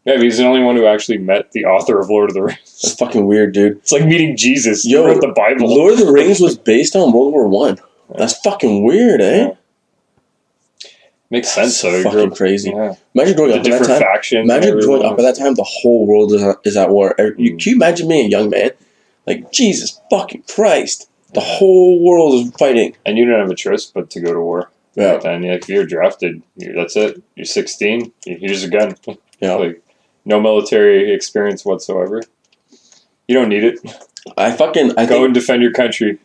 Yeah, but he's the only one who actually met the author of Lord of the Rings. That's fucking weird, dude. It's like meeting Jesus. Yo, he wrote the Bible. Lord of the Rings was based on World War One. That's fucking weird, eh? Yeah. Makes sense, though. Fucking crazy. Yeah. Imagine growing up at that time. Factions. Imagine growing up at that time. The whole world is at war. Can you imagine being a young man? Like, Jesus fucking Christ. The whole world is fighting. And you don't have a choice but to go to war. Yeah. And if you're drafted, that's it. You're 16. Here's a gun. Yeah. Like, no military experience whatsoever. You don't need it. Go and defend your country.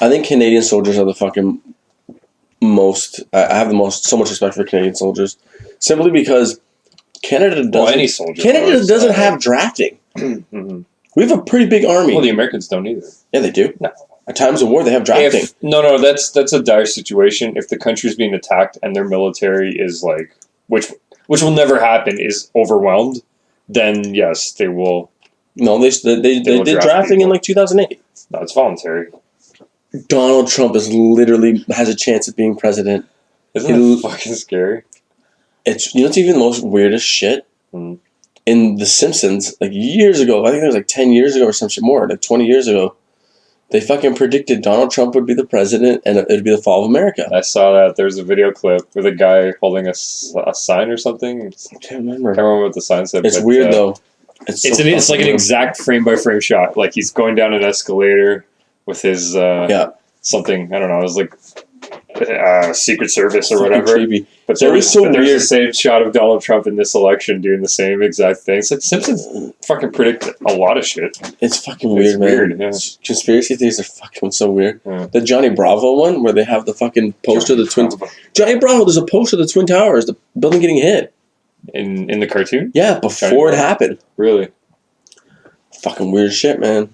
I think Canadian soldiers are the fucking most. I have so much respect for Canadian soldiers, simply because Canada doesn't have drafting. Mm-hmm. We have a pretty big army. Well, the Americans don't either. Yeah, they do. No. At times of war, they have drafting. No, that's a dire situation. If the country's being attacked and their military is like, which will never happen, is overwhelmed, then yes, they will. No, they did drafting in like 2008. No, it's voluntary. Donald Trump literally has a chance at being president. Isn't that fucking scary? It's what's even the most weirdest shit? Mm. In The Simpsons, like years ago, I think it was like 10 years ago or some shit more, like 20 years ago, they fucking predicted Donald Trump would be the president and it would be the fall of America. I saw that. There's a video clip with a guy holding a sign or something. I can't remember. What the sign said. It's weird though. It's like an exact frame by frame shot. Like he's going down an escalator with his something. I don't know. It was like Secret Service or whatever. Creepy. But there was the same shot of Donald Trump in this election doing the same exact thing. It's like Simpsons fucking predict a lot of shit. It's fucking weird, man. Weird, yeah. Conspiracy theories are fucking so weird. Yeah. The Johnny Bravo one where they have the fucking poster of the Twin... Johnny Bravo, there's a poster of the Twin Towers, the building getting hit. In the cartoon? Yeah, before it happened. Really? Fucking weird shit, man.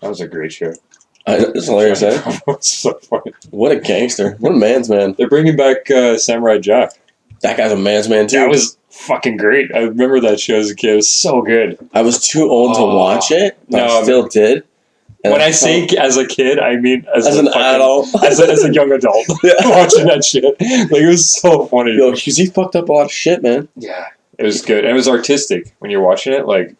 That was a great show. It's hilarious, eh? It's so funny. What a gangster. What a man's man. They're bringing back Samurai Jack. That guy's a man's man, too. That was fucking great. I remember that show as a kid. It was so good. I was too old to watch it, but I still did. And when I say as a kid, I mean as an adult. As a young adult. Watching that shit. Like, it was so funny. Yo, because he fucked up a lot of shit, man. Yeah. It was good. And it was artistic when you're watching it. Like,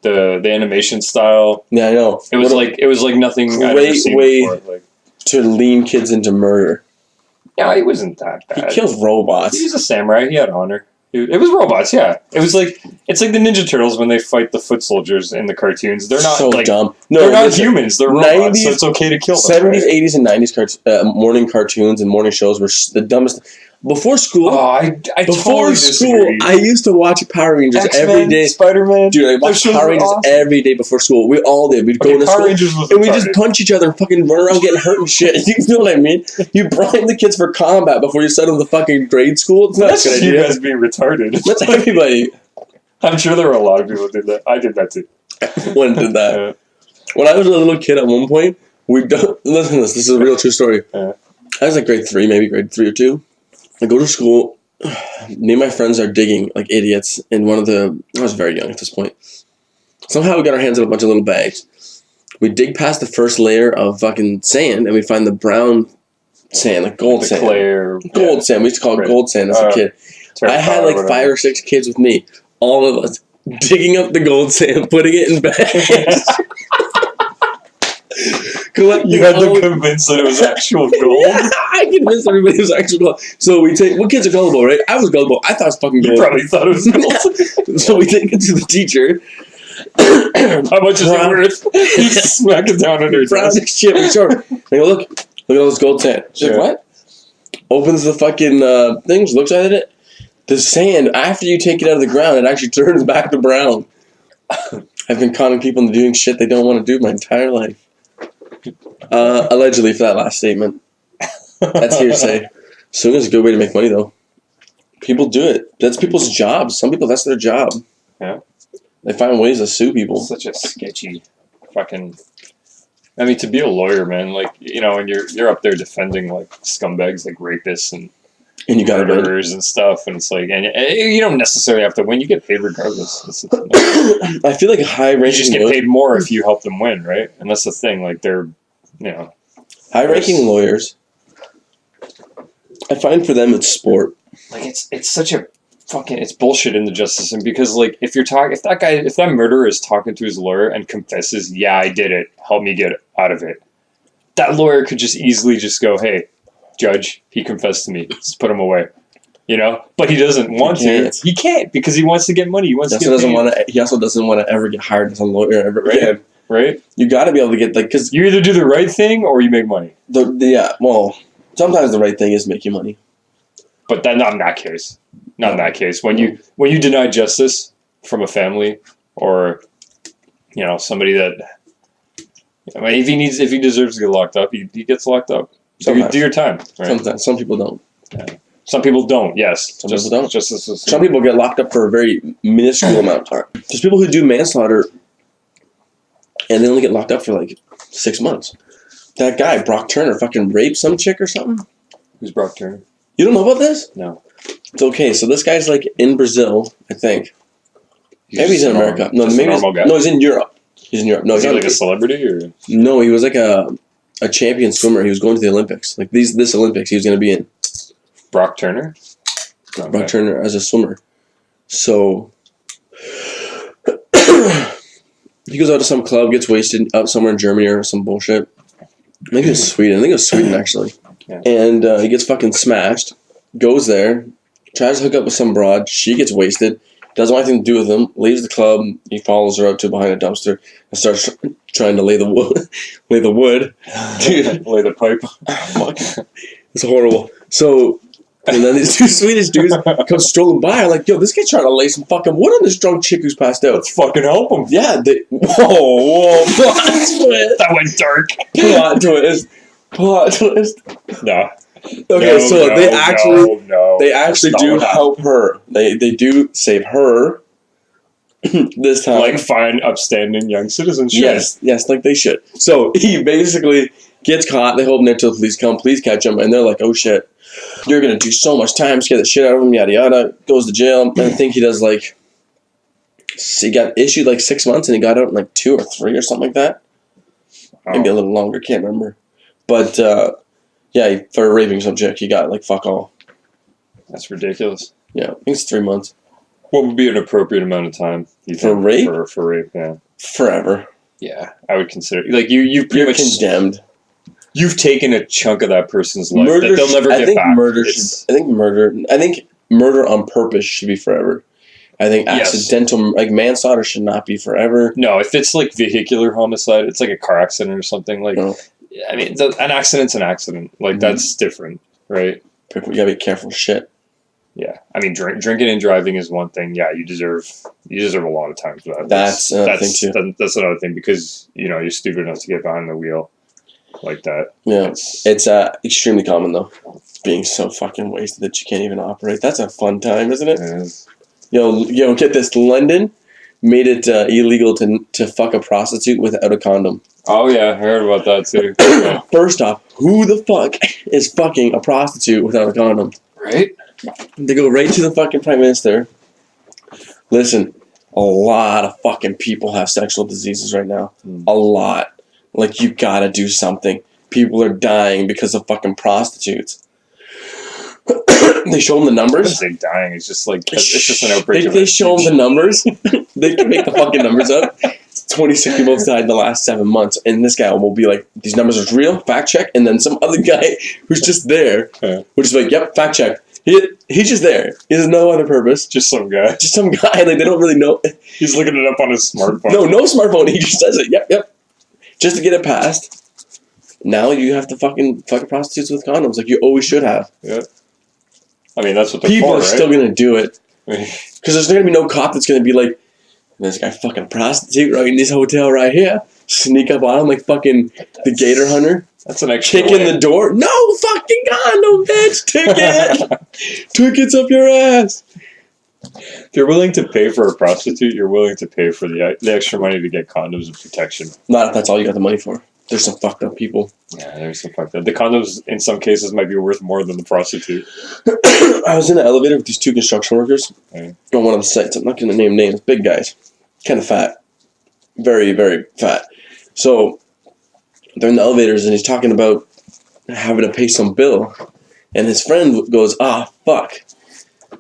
the animation style. Yeah, I know. It was like nothing I'd ever seen before. Like, to lean kids into murder. Yeah, he wasn't that bad. He kills robots. He was a samurai. He had honor. It was robots, yeah. It's like the Ninja Turtles when they fight the foot soldiers in the cartoons. They're not so dumb. No, they're not humans. They're robots, 90s, so it's okay to kill them. 70s, right? 80s, and 90s morning cartoons and morning shows were the dumbest. Before school, I totally disagree. I used to watch Power Rangers X-Men, every day. Spider-Man. Dude, I watched Power Rangers every day before school. We all did. We'd go to school and we just punch each other and fucking run around getting hurt and shit. You know what I mean? You brine the kids for combat before you send them to fucking grade school. It's not That's a good just idea. You guys being retarded. That's everybody. I'm sure there were a lot of people who did that. I did that too. When did that? When I was a little kid at one point, listen to this. This is a real true story. I was like grade 3 or 2. I go to school. Me and my friends are digging like idiots in one of the... I was very young at this point. Somehow we got our hands on a bunch of little bags. We dig past the first layer of fucking sand and we find the brown sand, like gold sand. Gold sand. We used to call it gold sand as a kid. I had like 5 or 6 kids with me. All of us digging up the gold sand, putting it in bags. You had to convince that it was actual gold? Yeah, I convinced everybody it was actual gold. So we take... Well, kids are gullible, right? I was gullible. I thought it was fucking gold. You probably thought it was gold. So we take it to the teacher. How much is it worth? You smack it down under his desk. Shit, we show her. I go, look at all this gold sand. She's like, what? Opens the fucking things, looks at it. The sand, after you take it out of the ground, it actually turns back to brown. I've been conning people into doing shit they don't want to do my entire life. Allegedly for that last statement. That's hearsay. Suing is a good way to make money, though. People do it. That's people's jobs. Some people, that's their job. Yeah. They find ways to sue people. It's such a sketchy fucking... I mean, to be a lawyer, man, like, you know, and you're up there defending, like, scumbags, like rapists and you got murderers and stuff, and it's like, and you don't necessarily have to win. You get paid regardless. I feel like a high-ranking... You just get paid more if you help them win, right? And that's the thing. Like, they're, you know... High-ranking lawyers, I find for them it's sport. Like, it's such a fucking... It's bullshit in the justice system because, like, if that murderer is talking to his lawyer and confesses, yeah, I did it, help me get out of it, that lawyer could just easily just go, hey, judge, he confessed to me, just put him away. You know? But he doesn't want to. He can't because he wants to get money. He wants to get paid. He also doesn't want to ever get hired as a lawyer ever again. Right? You got to be able to get, like, because you either do the right thing or you make money. Well, sometimes the right thing is make you money. But not in that case. Not in that case. When you deny justice from a family or, you know, somebody that, I mean, if he deserves to get locked up, he gets locked up. So you do your time. Right? Sometimes. Some people don't. Yeah. Some people don't, yes. Some people don't. Some people get locked up for a very minuscule amount of time. There's people who do manslaughter and they only get locked up for like 6 months. That guy, Brock Turner, fucking raped some chick or something. Who's Brock Turner? You don't know about this? No. It's okay. So this guy's like in Brazil, I think. Maybe he's in America. No, maybe he's in Europe. He's in Europe. No, is he like a celebrity or? No, he was like a champion swimmer. He was going to the Olympics. Like this Olympics, he was going to be in. Brock Turner? Okay. Brock Turner as a swimmer. So he goes out to some club, gets wasted out somewhere in Germany or some bullshit. Maybe it was Sweden. I think it was Sweden, actually. Yeah. And he gets fucking smashed. Goes there. Tries to hook up with some broad. She gets wasted. Doesn't want anything to do with him. Leaves the club. He follows her up to behind a dumpster and starts trying to lay the wood. Dude. Lay the pipe. Fuck. It's horrible. So... And then these 2 Swedish dudes come strolling by. I'm like, yo, this guy's trying to lay some fucking wood on this drunk chick who's passed out. Let's fucking help him. Yeah. Whoa. Plot twist. That went dark. Plot twist. No. Okay, they actually do help her. They do save her. this time. Like fine, upstanding young citizens should. Yes, like they should. So he basically gets caught. They hold him there till the police come. Police catch him, and they're like, "Oh shit, you're gonna do so much time, scare the shit out of him." Yada yada. Goes to jail. And I think he does like. He got issued like 6 months, and he got out in like 2 or 3 or something like that. Maybe a little longer. Can't remember. But yeah, for raping some chick, he got like fuck all. That's ridiculous. Yeah, I think it's 3 months. What would be an appropriate amount of time for rape? For rape, yeah. Forever. Yeah, I would consider like you've pretty much condemned. You've taken a chunk of that person's life Murder that they'll never get back. I think murder on purpose should be forever. I think accidental, like manslaughter, should not be forever. No, if it's like vehicular homicide, it's like a car accident or something. Like, I mean, an accident's an accident. Like that's different, right? You gotta be careful, shit. Yeah, I mean, drinking and driving is one thing. Yeah, you deserve a lot of time for that. That's another thing too. That's another thing because you're stupid enough to get behind the wheel like that. Yeah, it's extremely common though. Being so fucking wasted that you can't even operate. That's a fun time, isn't it? It is. Yo, get this. London made it illegal to fuck a prostitute without a condom. Oh yeah, I heard about that too. First off, who the fuck is fucking a prostitute without a condom? Right? They go right to the fucking prime minister. Listen, a lot of fucking people have sexual diseases right now. A lot. Like, you gotta do something. People are dying because of fucking prostitutes. They show them the numbers. They're dying. It's just like it's just an outbreak. They show them the numbers. They can make the fucking numbers up. 26 people have died in the last 7 months, and this guy will be like, "These numbers are real." Fact check, and then some other guy who's just there, will just be like, "Yep, fact check." He's just there. He has no other purpose. Just some guy. Just some guy. Like, they don't really know. He's looking it up on his smartphone. No smartphone. He just says it. Yep. Just to get it passed. Now you have to fucking prostitutes with condoms, like you always should have. Yeah. I mean, that's what they're people for, are right? still gonna do it because there's gonna be no cop that's gonna be like, "This guy fucking prostitute right in this hotel right here." Sneak up on him like fucking the gator hunter. That's an extra kick in the door. No fucking condom, bitch. Ticket. Tickets up your ass. If you're willing to pay for a prostitute, you're willing to pay for the extra money to get condoms and protection. Not if that's all you got the money for. There's some fucked up people. Yeah, there's some fucked up. The condoms, in some cases, might be worth more than the prostitute. I was in the elevator with these 2 construction workers on one of the sites. I'm not going to name names. Big guys. Kind of fat. Very, very fat. So, they're in the elevators, and he's talking about having to pay some bill. And his friend goes, fuck.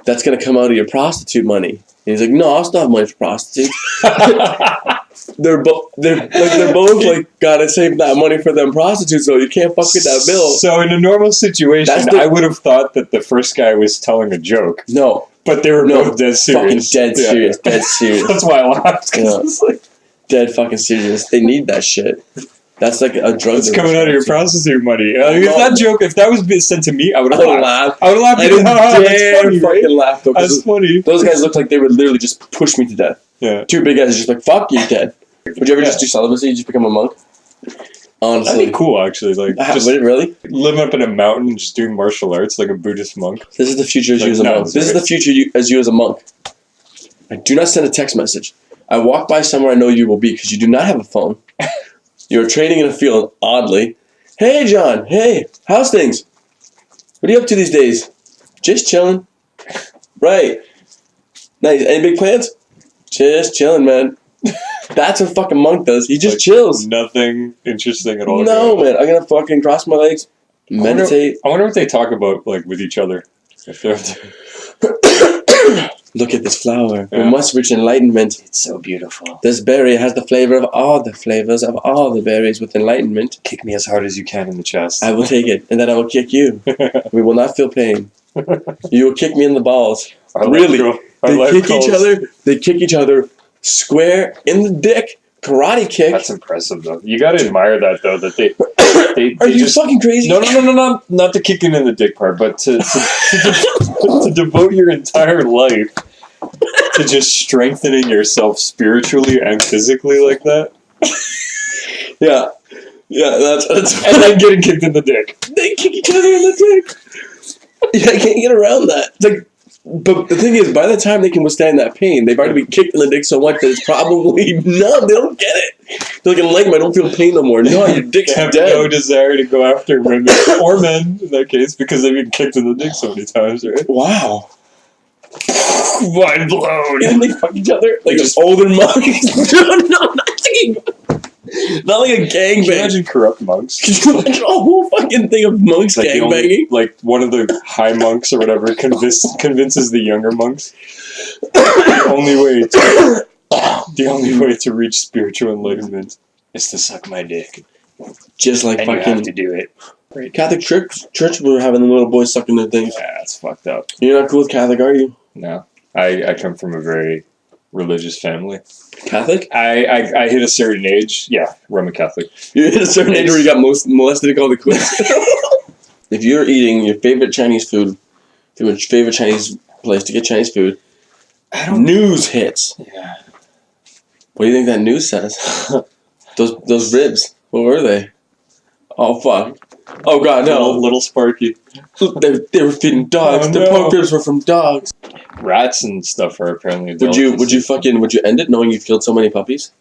That's going to come out of your prostitute money. And he's like, no, I'll still have money for prostitutes. They're both like, gotta save that money for them prostitutes, so you can't fuck with that bill. So in a normal situation, I would have thought that the first guy was telling a joke. No. But they were both dead serious. Fucking dead serious. Dead serious. That's why I laughed. It's like, dead fucking serious. They need that shit. That's like a drug. It's coming out of your prostitute money. If that was sent to me, I would have laughed. I would have laughed. I didn't fucking laugh though. That's funny. Those guys looked like they would literally just push me to death. Yeah. 2 big guys are just like, fuck you, dead. Would you ever just do celibacy? You just become a monk? Honestly. That'd be cool, actually. Like, just really? Living up in a mountain and just doing martial arts like a Buddhist monk. This is the future as you as a monk. This is the future as you as a monk. I do not send a text message. I walk by somewhere I know you will be because you do not have a phone. You're trading in a field, oddly. Hey, John. Hey, how's things? What are you up to these days? Just chilling. Right. Nice. Any big plans? Just chilling, man. That's what a fucking monk does. He just chills. Nothing interesting at all. No, man. I'm gonna fucking cross my legs, meditate. I wonder what they talk about, like, with each other. If they're Look at this flower. Yeah. We must reach enlightenment. It's so beautiful. This berry has the flavor of all the flavors of all the berries with enlightenment. Kick me as hard as you can in the chest. I will take it, and then I will kick you. We will not feel pain. You will kick me in the balls. Really? They kick each other square in the dick. Karate kick. That's impressive, though. You gotta admire that, though. That they are you just fucking crazy? No, not the kicking in the dick part, but to devote your entire life to just strengthening yourself spiritually and physically like that. Yeah, that's and then getting kicked in the dick. They kick each other in the dick. Yeah, I can't get around that. It's like But the thing is, by the time they can withstand that pain, they've already been kicked in the dick so much that it's probably numb. They don't get it. They're like, enlightened, I don't feel pain no more. No, your dick's dead. They have no desire to go after women or men in that case because they've been kicked in the dick so many times, right? Wow. Mind blown. And they fuck each other like just older monks. No, not thinking. Not like a gangbang. Can you imagine corrupt monks? Could you imagine a whole fucking thing of monks like gangbanging? Like one of the high monks or whatever convinces the younger monks the only way to reach spiritual enlightenment is to suck my dick. Just like and fucking. You have to do it. Right. Catholic church were having the little boys sucking their things. Yeah, it's fucked up. You're not cool with Catholic, are you? No. I come from a very religious family. Catholic? I hit a certain age. Yeah, Roman Catholic. You hit a certain age where you got molested and called a quit. If you're eating your favorite Chinese food, your favorite Chinese place to get Chinese food, news hits. Yeah. What do you think that news says? those ribs. What were they? Oh fuck. Oh god, no. Little Sparky. They were feeding dogs. The pork ribs were from dogs. Rats and stuff are apparently. Would you end it knowing you killed so many puppies?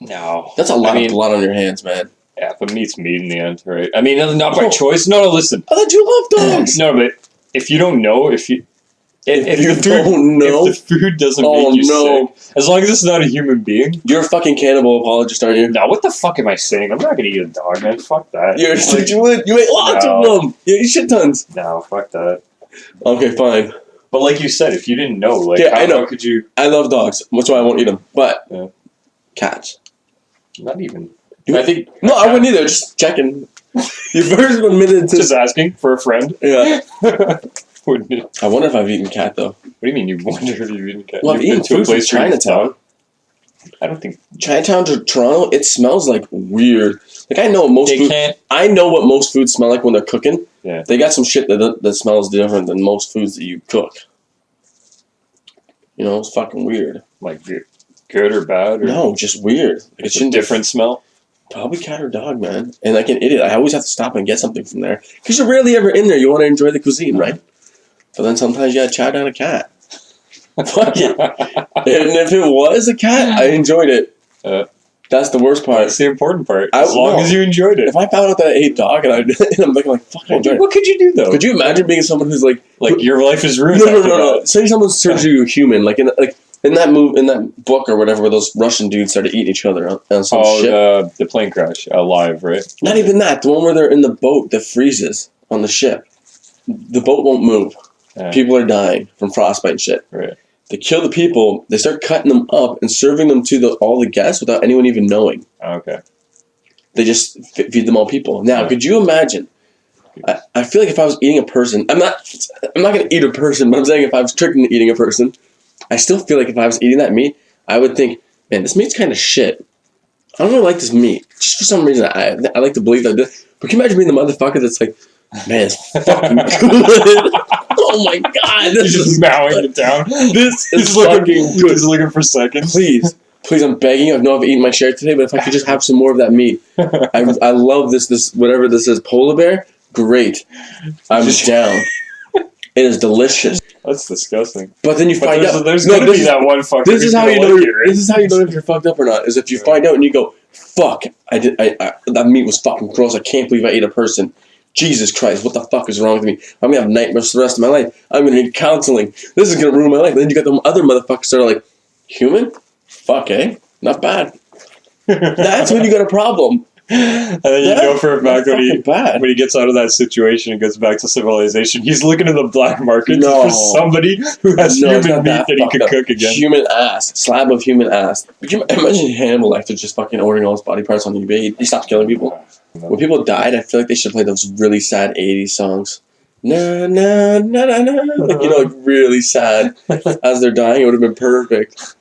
No. That's a lot of blood on your hands, man. Yeah, but meat's meat in the end, right? I mean, not by choice. No, listen. I thought you love dogs. No, but if you don't know, if the food doesn't make you sick, as long as it's not a human being. You're a fucking cannibal apologist, aren't you? No, what the fuck am I saying? I'm not gonna eat a dog, man. Fuck that. You ate lots of them. You ate shit tons. No, fuck that. Okay, fine. But like you said, if you didn't know, like, yeah, I know. How could you? I love dogs. That's why I won't eat them. But cats. Not even. I think no, I wouldn't either. Just checking. You first admitted to just asking for a friend. Yeah. I wonder if I've eaten cat though. What do you mean you wonder if you've eaten cat? Well, I've eaten food from Chinatown. I don't think Chinatown to Toronto. It smells like weird. Like I know most food. I know what most foods smell like when they're cooking. Yeah. They got some shit that smells different than most foods that you cook. You know, it's fucking weird. Like good or bad? Or no, just weird. Like it's a different smell. Probably cat or dog, man. And like an idiot, I always have to stop and get something from there because you're rarely ever in there. You want to enjoy the cuisine, right? But then sometimes you gotta chow down a cat. Fuck it. And if it was a cat, I enjoyed it. That's the worst part. That's the important part. As long as you enjoyed it. If I found out that I ate dog and I'm looking like, fuck, I enjoyed it. What could you do though? Could you imagine being someone who's like your life is ruined? No. Say someone turns you human, like in that book or whatever, where those Russian dudes started eating each other on some ship. The plane crash, Alive, right? Not even that. The one where they're in the boat that freezes on the ship. The boat won't move. People are dying from frostbite and shit. Right. They kill the people. They start cutting them up and serving them to all the guests without anyone even knowing. Okay. They just feed them all people. Now, could you imagine? I feel like if I was eating a person, I'm not going to eat a person, but I'm saying if I was tricked into eating a person, I still feel like if I was eating that meat, I would think, man, this meat's kind of shit. I don't really like this meat. Just for some reason, I like to believe that this. But can you imagine being the motherfucker that's like, man, it's fucking good. Oh my god, this is just mowing it down. This is fucking good. He's looking for seconds. Please, I'm begging you. I know I've eaten my share today, but if I could just have some more of that meat. I love this whatever this is, polar bear. Great, I'm down. It is delicious. That's disgusting. But then you find out there's going to be that one fucker. This is how you know. This is how you know if you're fucked up or not. Is if you find out and you go, "Fuck! That meat was fucking gross. I can't believe I ate a person. Jesus Christ! What the fuck is wrong with me? I'm gonna have nightmares for the rest of my life. I'm gonna need counseling. This is gonna ruin my life." And then you got the other motherfuckers that are like, "Human? Fuck, not bad." That's when you got a problem. And then you know for a fact when he gets out of that situation and goes back to civilization, he's looking in the black market for somebody who has human meat that he could cook again. Human ass. Slab of human ass. Could you imagine Hannibal Lecter just fucking ordering all his body parts on eBay? He stopped killing people. When people died, I feel like they should play those really sad 80s songs. Na na na na na. Like, like really sad. As they're dying, it would have been perfect.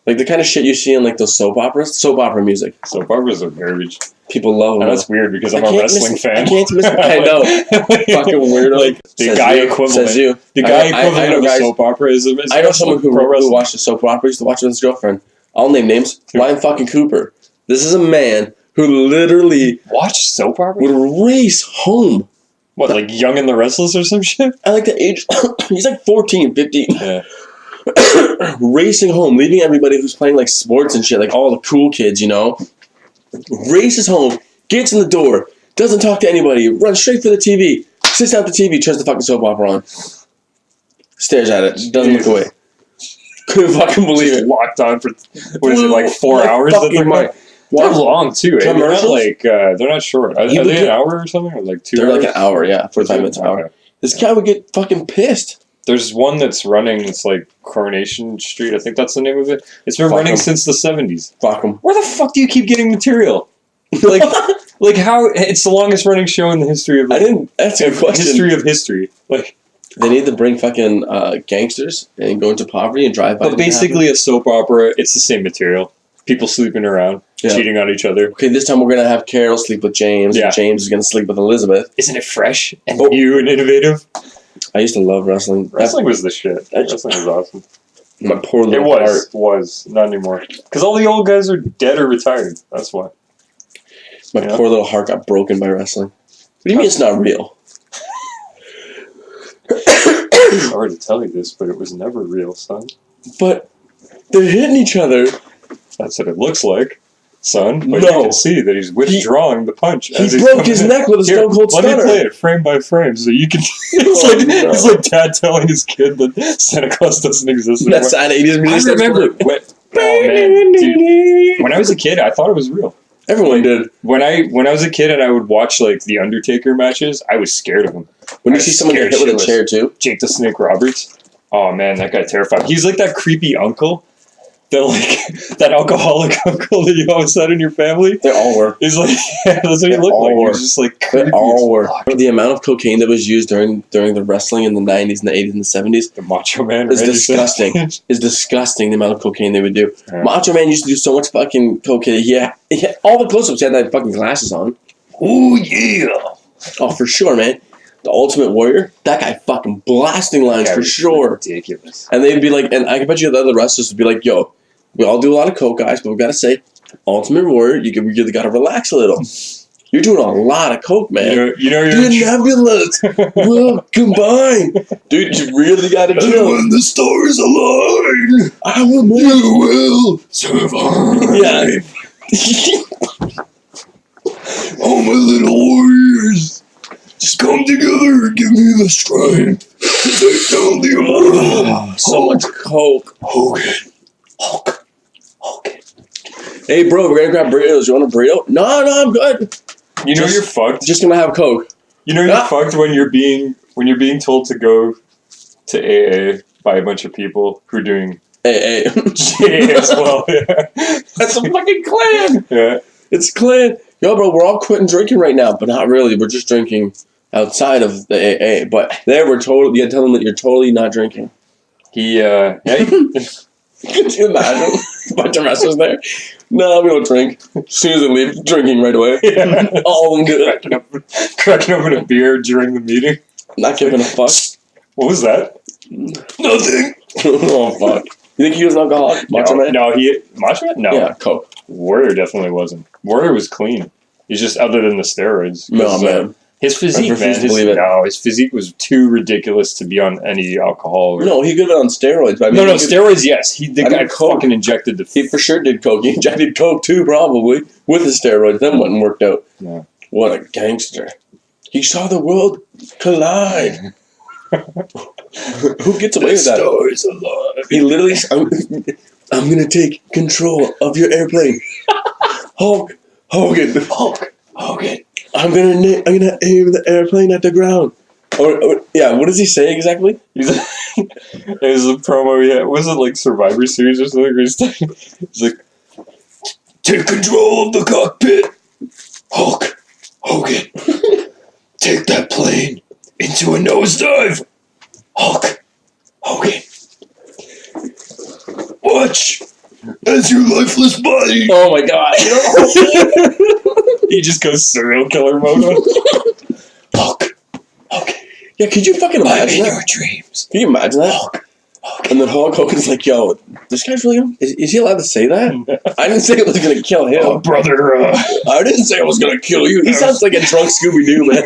Like the kind of shit you see in like those soap operas. Soap opera music. Soap operas are garbage. People love them. And that's weird because I'm a wrestling fan. I can't miss it. I know. Fucking weirdo. Like the guy equivalent. Says you. The guy equivalent of a soap opera is I know someone who watched a soap opera. Used to watch it with his girlfriend. I'll name names. Ryan fucking Cooper. This is a man who literally watched soap opera? would race home What, like Young and the Restless or some shit? I like the age. He's like 14, 15. Yeah. Racing home, leaving everybody who's playing like sports and shit, like all the cool kids, you know. Races home, gets in the door, doesn't talk to anybody, runs straight for the TV, sits down at the TV, turns the fucking soap opera on, stares at it, doesn't look away. Couldn't fucking believe it. Locked on for, what is it, like 4 hours? They're long too, eh? They're not like, they're not short. Are they an hour or something? Or like 2 hours? They're like an hour, yeah. 45 minutes an hour. This guy would get fucking pissed. There's one that's running, it's like Coronation Street, I think that's the name of it. It's been running since the 70s. Fuck them. Where the fuck do you keep getting material? Like how, it's the longest running show in the history of, that's a good question. History of history. Like, they need to bring fucking gangsters and go into poverty and drive by. But basically a soap opera, it's the same material. People sleeping around, cheating on each other. Okay, this time we're going to have Carol sleep with James, and James is going to sleep with Elizabeth. Isn't it fresh and new and innovative? I used to love wrestling. Wrestling was the shit. Wrestling was awesome. My poor little heart. It was. Not anymore. Because all the old guys are dead or retired. That's why. My poor little heart got broken by wrestling. What do you mean it's not real? It's hard to tell you this, but it was never real, son. But they're hitting each other. That's what it looks like, son. But you can see that he's withdrawing the punch. He broke his neck with a Stone Cold Stunner. Let me play it frame by frame so you can... It's like dad telling his kid that Santa Claus doesn't exist anymore. That's sad 80s music. I remember... dude, when I was a kid, I thought it was real. Everyone did. When I was a kid and I would watch like the Undertaker matches, I was scared of him. When you see someone get hit with a chair too, Jake the Snake Roberts. Oh man, that guy terrified. He's like that creepy uncle, that alcoholic uncle that you always had in your family. They all were. He's like, that's what he looked like. He was just like creepy. They all were. The amount of cocaine that was used during the wrestling in the 90s and the 80s and the 70s. The Macho Man is disgusting. It's disgusting the amount of cocaine they would do. Yeah. Macho Man used to do so much fucking cocaine. Yeah, all the close-ups he had that fucking glasses on. Oh yeah. Oh, for sure, man. The Ultimate Warrior, that guy fucking blasting lines for sure. Ridiculous. And they'd be like, and I can bet you the other wrestlers would be like, yo, we all do a lot of coke, guys, but we gotta say, Ultimate Warrior, you really gotta relax a little. You're doing a lot of coke, man. You know you're nebulous. Well, combine. Dude, you really gotta chill. When the stars align, I will make you will survive. Yeah. Oh, my little warriors. Just come together and give me the strength to take down the immortal. So much coke. Hogan. Hey, bro, we're gonna grab burritos. You want a burrito? No, I'm good. You know you're fucked. Just gonna have coke. You know you're fucked when you're being told to go to AA by a bunch of people who are doing AA as well. Yeah. That's a fucking clan. Yeah, it's a clan. Yo, bro, we're all quitting drinking right now, but not really. We're just drinking outside of the AA. But there, we're totally. You tell them that you're totally not drinking. Could you imagine a bunch of wrestlers there? No, we don't drink. As soon as they leave, drinking right away. Yeah. All of them do it. Cracking open a beer during the meeting. Not giving a fuck. What was that? Nothing. Oh, fuck. You think he was an alcoholic? Macho Man? No, Macho Man? No. Yeah, coke. Warrior definitely wasn't. Warrior was clean. He's just other than the steroids. No, man. His physique, his physique was too ridiculous to be on any alcohol. No, he could have been on steroids. But steroids, yes. The guy fucking injected He for sure did coke. He injected coke too, probably, with the steroids. Then went and worked out. Yeah. What a gangster. He saw the world collide. Who gets away with that? Stars alive. He literally, I'm going to take control of your airplane. Hogan. I'm gonna aim the airplane at the ground. Yeah, what does he say exactly? It was a promo he had. Was it like Survivor Series or something? He's like, take control of the cockpit, Hogan. Take that plane into a nosedive, Hogan. Watch as your lifeless body. Oh my god! He just goes serial killer mode. Yeah, could you fucking imagine that? Your dreams. Can you imagine that? And then Hulk Hogan's like, yo, this guy's really young? Is he allowed to say that? I didn't say it was going to kill him. Oh, brother. I didn't say I was going to kill you. He sounds like a drunk Scooby-Doo, man.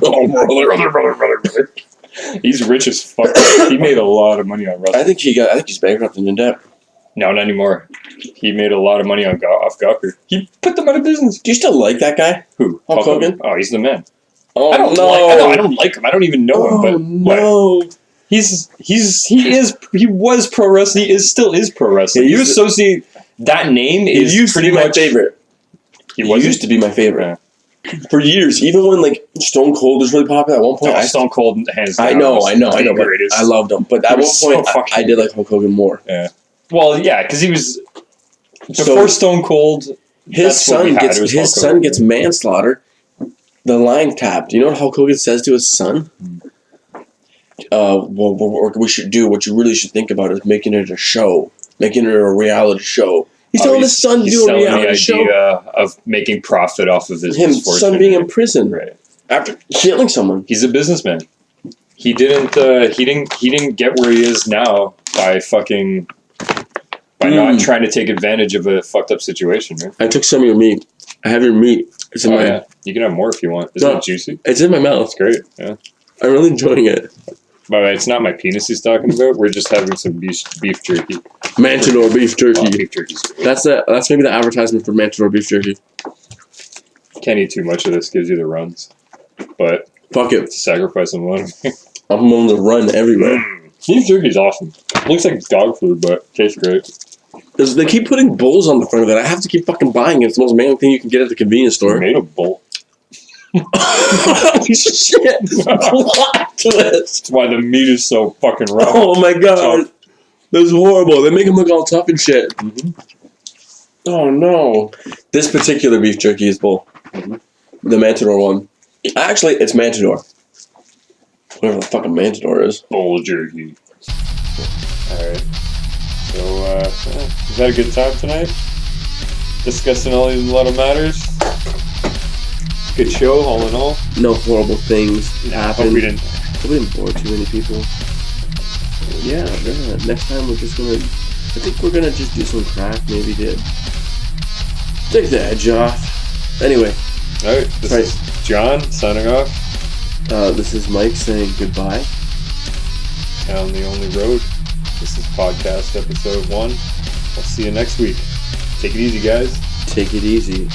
Oh, brother. He's rich as fuck. He made a lot of money on wrestling. I think he's bankrupt and in debt. No, not anymore. He made a lot of money off Gawker. He put them out of business. Do you still like that guy? Who? Hulk Hogan? Oh, he's the man. Oh, I don't like him. I don't even know him. But no. What? He was pro wrestling. He still is pro wrestling. You associate that name is pretty much my favorite. He used to be my favorite for years. Even when like Stone Cold was really popular at one point. Stone Cold hands down. I know. But I loved him. But at one point, I did like Hulk Hogan more. Yeah. Well, yeah, because he was before Stone Cold. His son gets manslaughter. The line tapped. You know what Hulk Hogan says to his son? What we should do, what you really should think about is making it a show. Making it a reality show. He's telling his son to do a reality show. The idea of making profit off of his misfortune. Son being in prison. Right. After killing someone. He's a businessman. He didn't get where he is now by not trying to take advantage of a fucked up situation, man. I took some of your meat. I have your meat. It's in my... Yeah. You can have more if you want. Isn't it juicy? It's in my mouth. It's great, yeah. I'm really enjoying it. By the way, it's not my penis he's talking about. We're just having some beef jerky. Matador beef jerky. Oh, beef jerky's great. That's maybe the advertisement for Matador beef jerky. Can't eat too much of this. Gives you the runs. But... Fuck it. Sacrifice them one. I'm willing to run everywhere. Beef jerky's awesome. Looks like dog food, but tastes great. They keep putting bulls on the front of it. I have to keep fucking buying it. It's the most amazing thing you can get at the convenience store. Made a bull. Holy shit! Plot twist. That's why the meat is so fucking raw. Oh my god. That's horrible. They make him look all tough and shit. Mm-hmm. Oh no. This particular beef jerky is bull. Mm-hmm. The Matador one. Actually, it's Matador. Whatever the fuck a Matador is. Bull jerky. Alright. So, we've had a good time tonight. Discussing all these little matters. Good show, all in all. No horrible things happened. Hope we didn't bore too many people. Yeah. Next time we're just gonna... I think we're gonna just do some crack, maybe to take the edge off. Anyway. Alright, this is John signing off. This is Mike saying goodbye. Down the only road. This is podcast episode 1. I'll see you next week. Take it easy, guys. Take it easy.